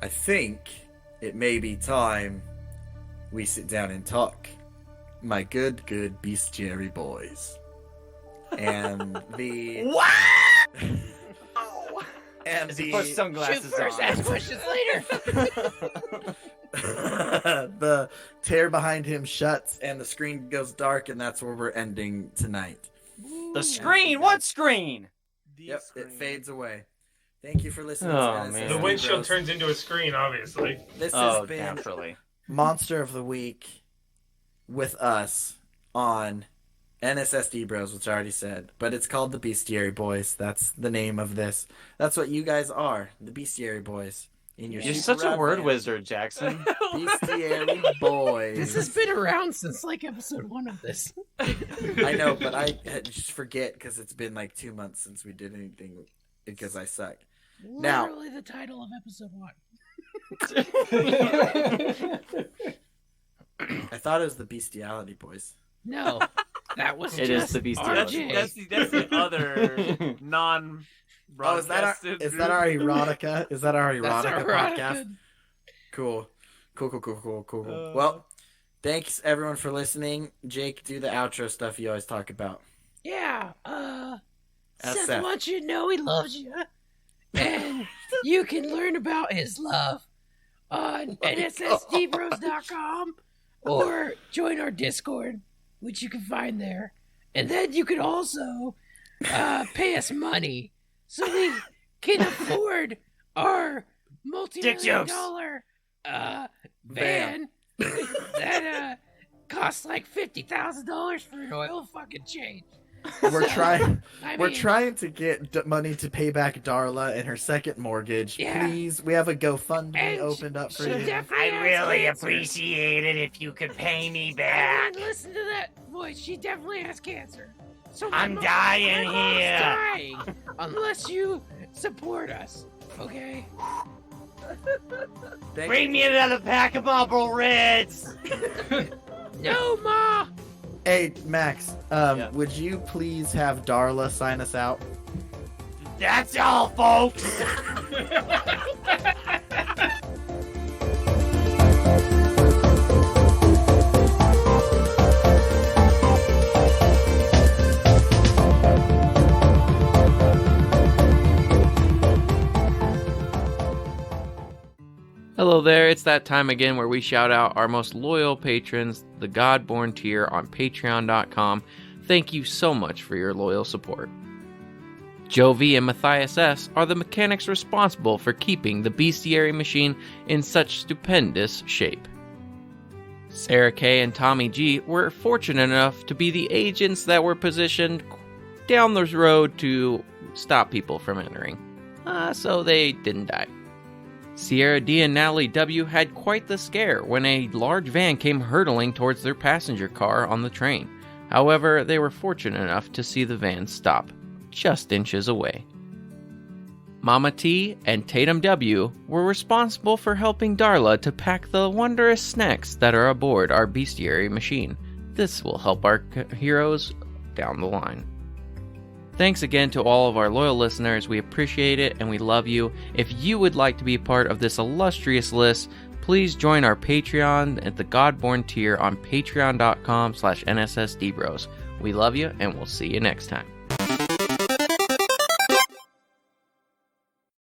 Speaker 7: I think it may be time we sit down and talk, my good bestiary boys." And the and
Speaker 6: He puts
Speaker 8: Shoot
Speaker 6: sunglasses
Speaker 8: first, ask
Speaker 6: on.
Speaker 8: questions later.
Speaker 7: the tear behind him shuts, and the screen goes dark, and that's where we're ending tonight.
Speaker 6: The screen? What screen?
Speaker 7: Yep, it fades away. Thank you for listening
Speaker 6: Oh,
Speaker 7: to
Speaker 6: man.
Speaker 7: NSSD
Speaker 5: The windshield
Speaker 7: Bros.
Speaker 5: turns into a screen, obviously.
Speaker 7: This
Speaker 6: Oh,
Speaker 7: has been
Speaker 6: naturally.
Speaker 7: Monster of the Week with us on NSSDBros, which I already said. But it's called the Bestiary Boys. That's the name of this. That's what you guys are, the Bestiary Boys. In your
Speaker 6: You're
Speaker 7: super
Speaker 6: such a
Speaker 7: rad
Speaker 6: word
Speaker 7: van.
Speaker 6: wizard, Jackson.
Speaker 7: Bestiary Boys.
Speaker 8: This has been around since like episode 1 of this.
Speaker 7: I know, but I just forget because it's been like 2 months since we did anything because I suck. Now-
Speaker 8: Literally the title of episode 1.
Speaker 7: I thought it was the Bestiality Boys.
Speaker 8: No, that was
Speaker 6: It
Speaker 8: just
Speaker 6: is the Bestiality
Speaker 8: RJ.
Speaker 2: That's the other non.
Speaker 7: Oh, is that our erotica? Is that our
Speaker 8: That's
Speaker 7: erotica
Speaker 8: our
Speaker 7: podcast?
Speaker 8: erotica.
Speaker 7: Cool. Well, thanks everyone for listening. Jake, do the outro stuff you always talk about.
Speaker 8: Yeah,
Speaker 7: That's
Speaker 8: Seth
Speaker 7: Seth.
Speaker 8: wants you to know he loves you. And you can learn about his love on NSSDBros.com or join our Discord, which you can find there. And then you can also pay us money so we can afford our
Speaker 6: Dick
Speaker 8: multi-million
Speaker 6: jokes.
Speaker 8: dollar van that costs like $50,000 for an oil fucking change.
Speaker 7: We're trying.
Speaker 8: I
Speaker 7: We're
Speaker 8: mean,
Speaker 7: trying to get money to pay back Darla and her second mortgage.
Speaker 8: Yeah.
Speaker 7: Please, we have a GoFundMe
Speaker 8: And
Speaker 7: opened up for
Speaker 8: she
Speaker 7: you.
Speaker 8: definitely has cancer.
Speaker 6: appreciate it if you could pay me
Speaker 8: I mean, listen to that voice. She definitely has cancer. So
Speaker 6: I'm
Speaker 8: my
Speaker 6: dying
Speaker 8: mom's
Speaker 6: here.
Speaker 8: dying unless you support us. Okay.
Speaker 7: Thank-
Speaker 6: me another pack of Marlboro Reds.
Speaker 8: No, Ma.
Speaker 7: Hey, Max.
Speaker 6: Yeah.
Speaker 7: Would you please have Darla sign us out?
Speaker 6: That's all, folks.
Speaker 4: Hello there, it's that time again where we shout out our most loyal patrons, the Godborn tier on patreon.com. Thank you so much for your loyal support. Joe V and Matthias S are the mechanics responsible for keeping the bestiary machine in such stupendous shape. Sarah K and Tommy G were fortunate enough to be the agents that were positioned down the road to stop people from entering, so they didn't die. Sierra D and Natalie W had quite the scare when a large van came hurtling towards their passenger car on the train. However, they were fortunate enough to see the van stop, just inches away. Mama T and Tatum W were responsible for helping Darla to pack the wondrous snacks that are aboard our bestiary machine. This will help our heroes down the line. Thanks again to all of our loyal listeners. We appreciate it and we love you. If you would like to be a part of this illustrious list, please join our Patreon at the Godborn tier on patreon.com/NSSDBros. We love you and we'll see you next time.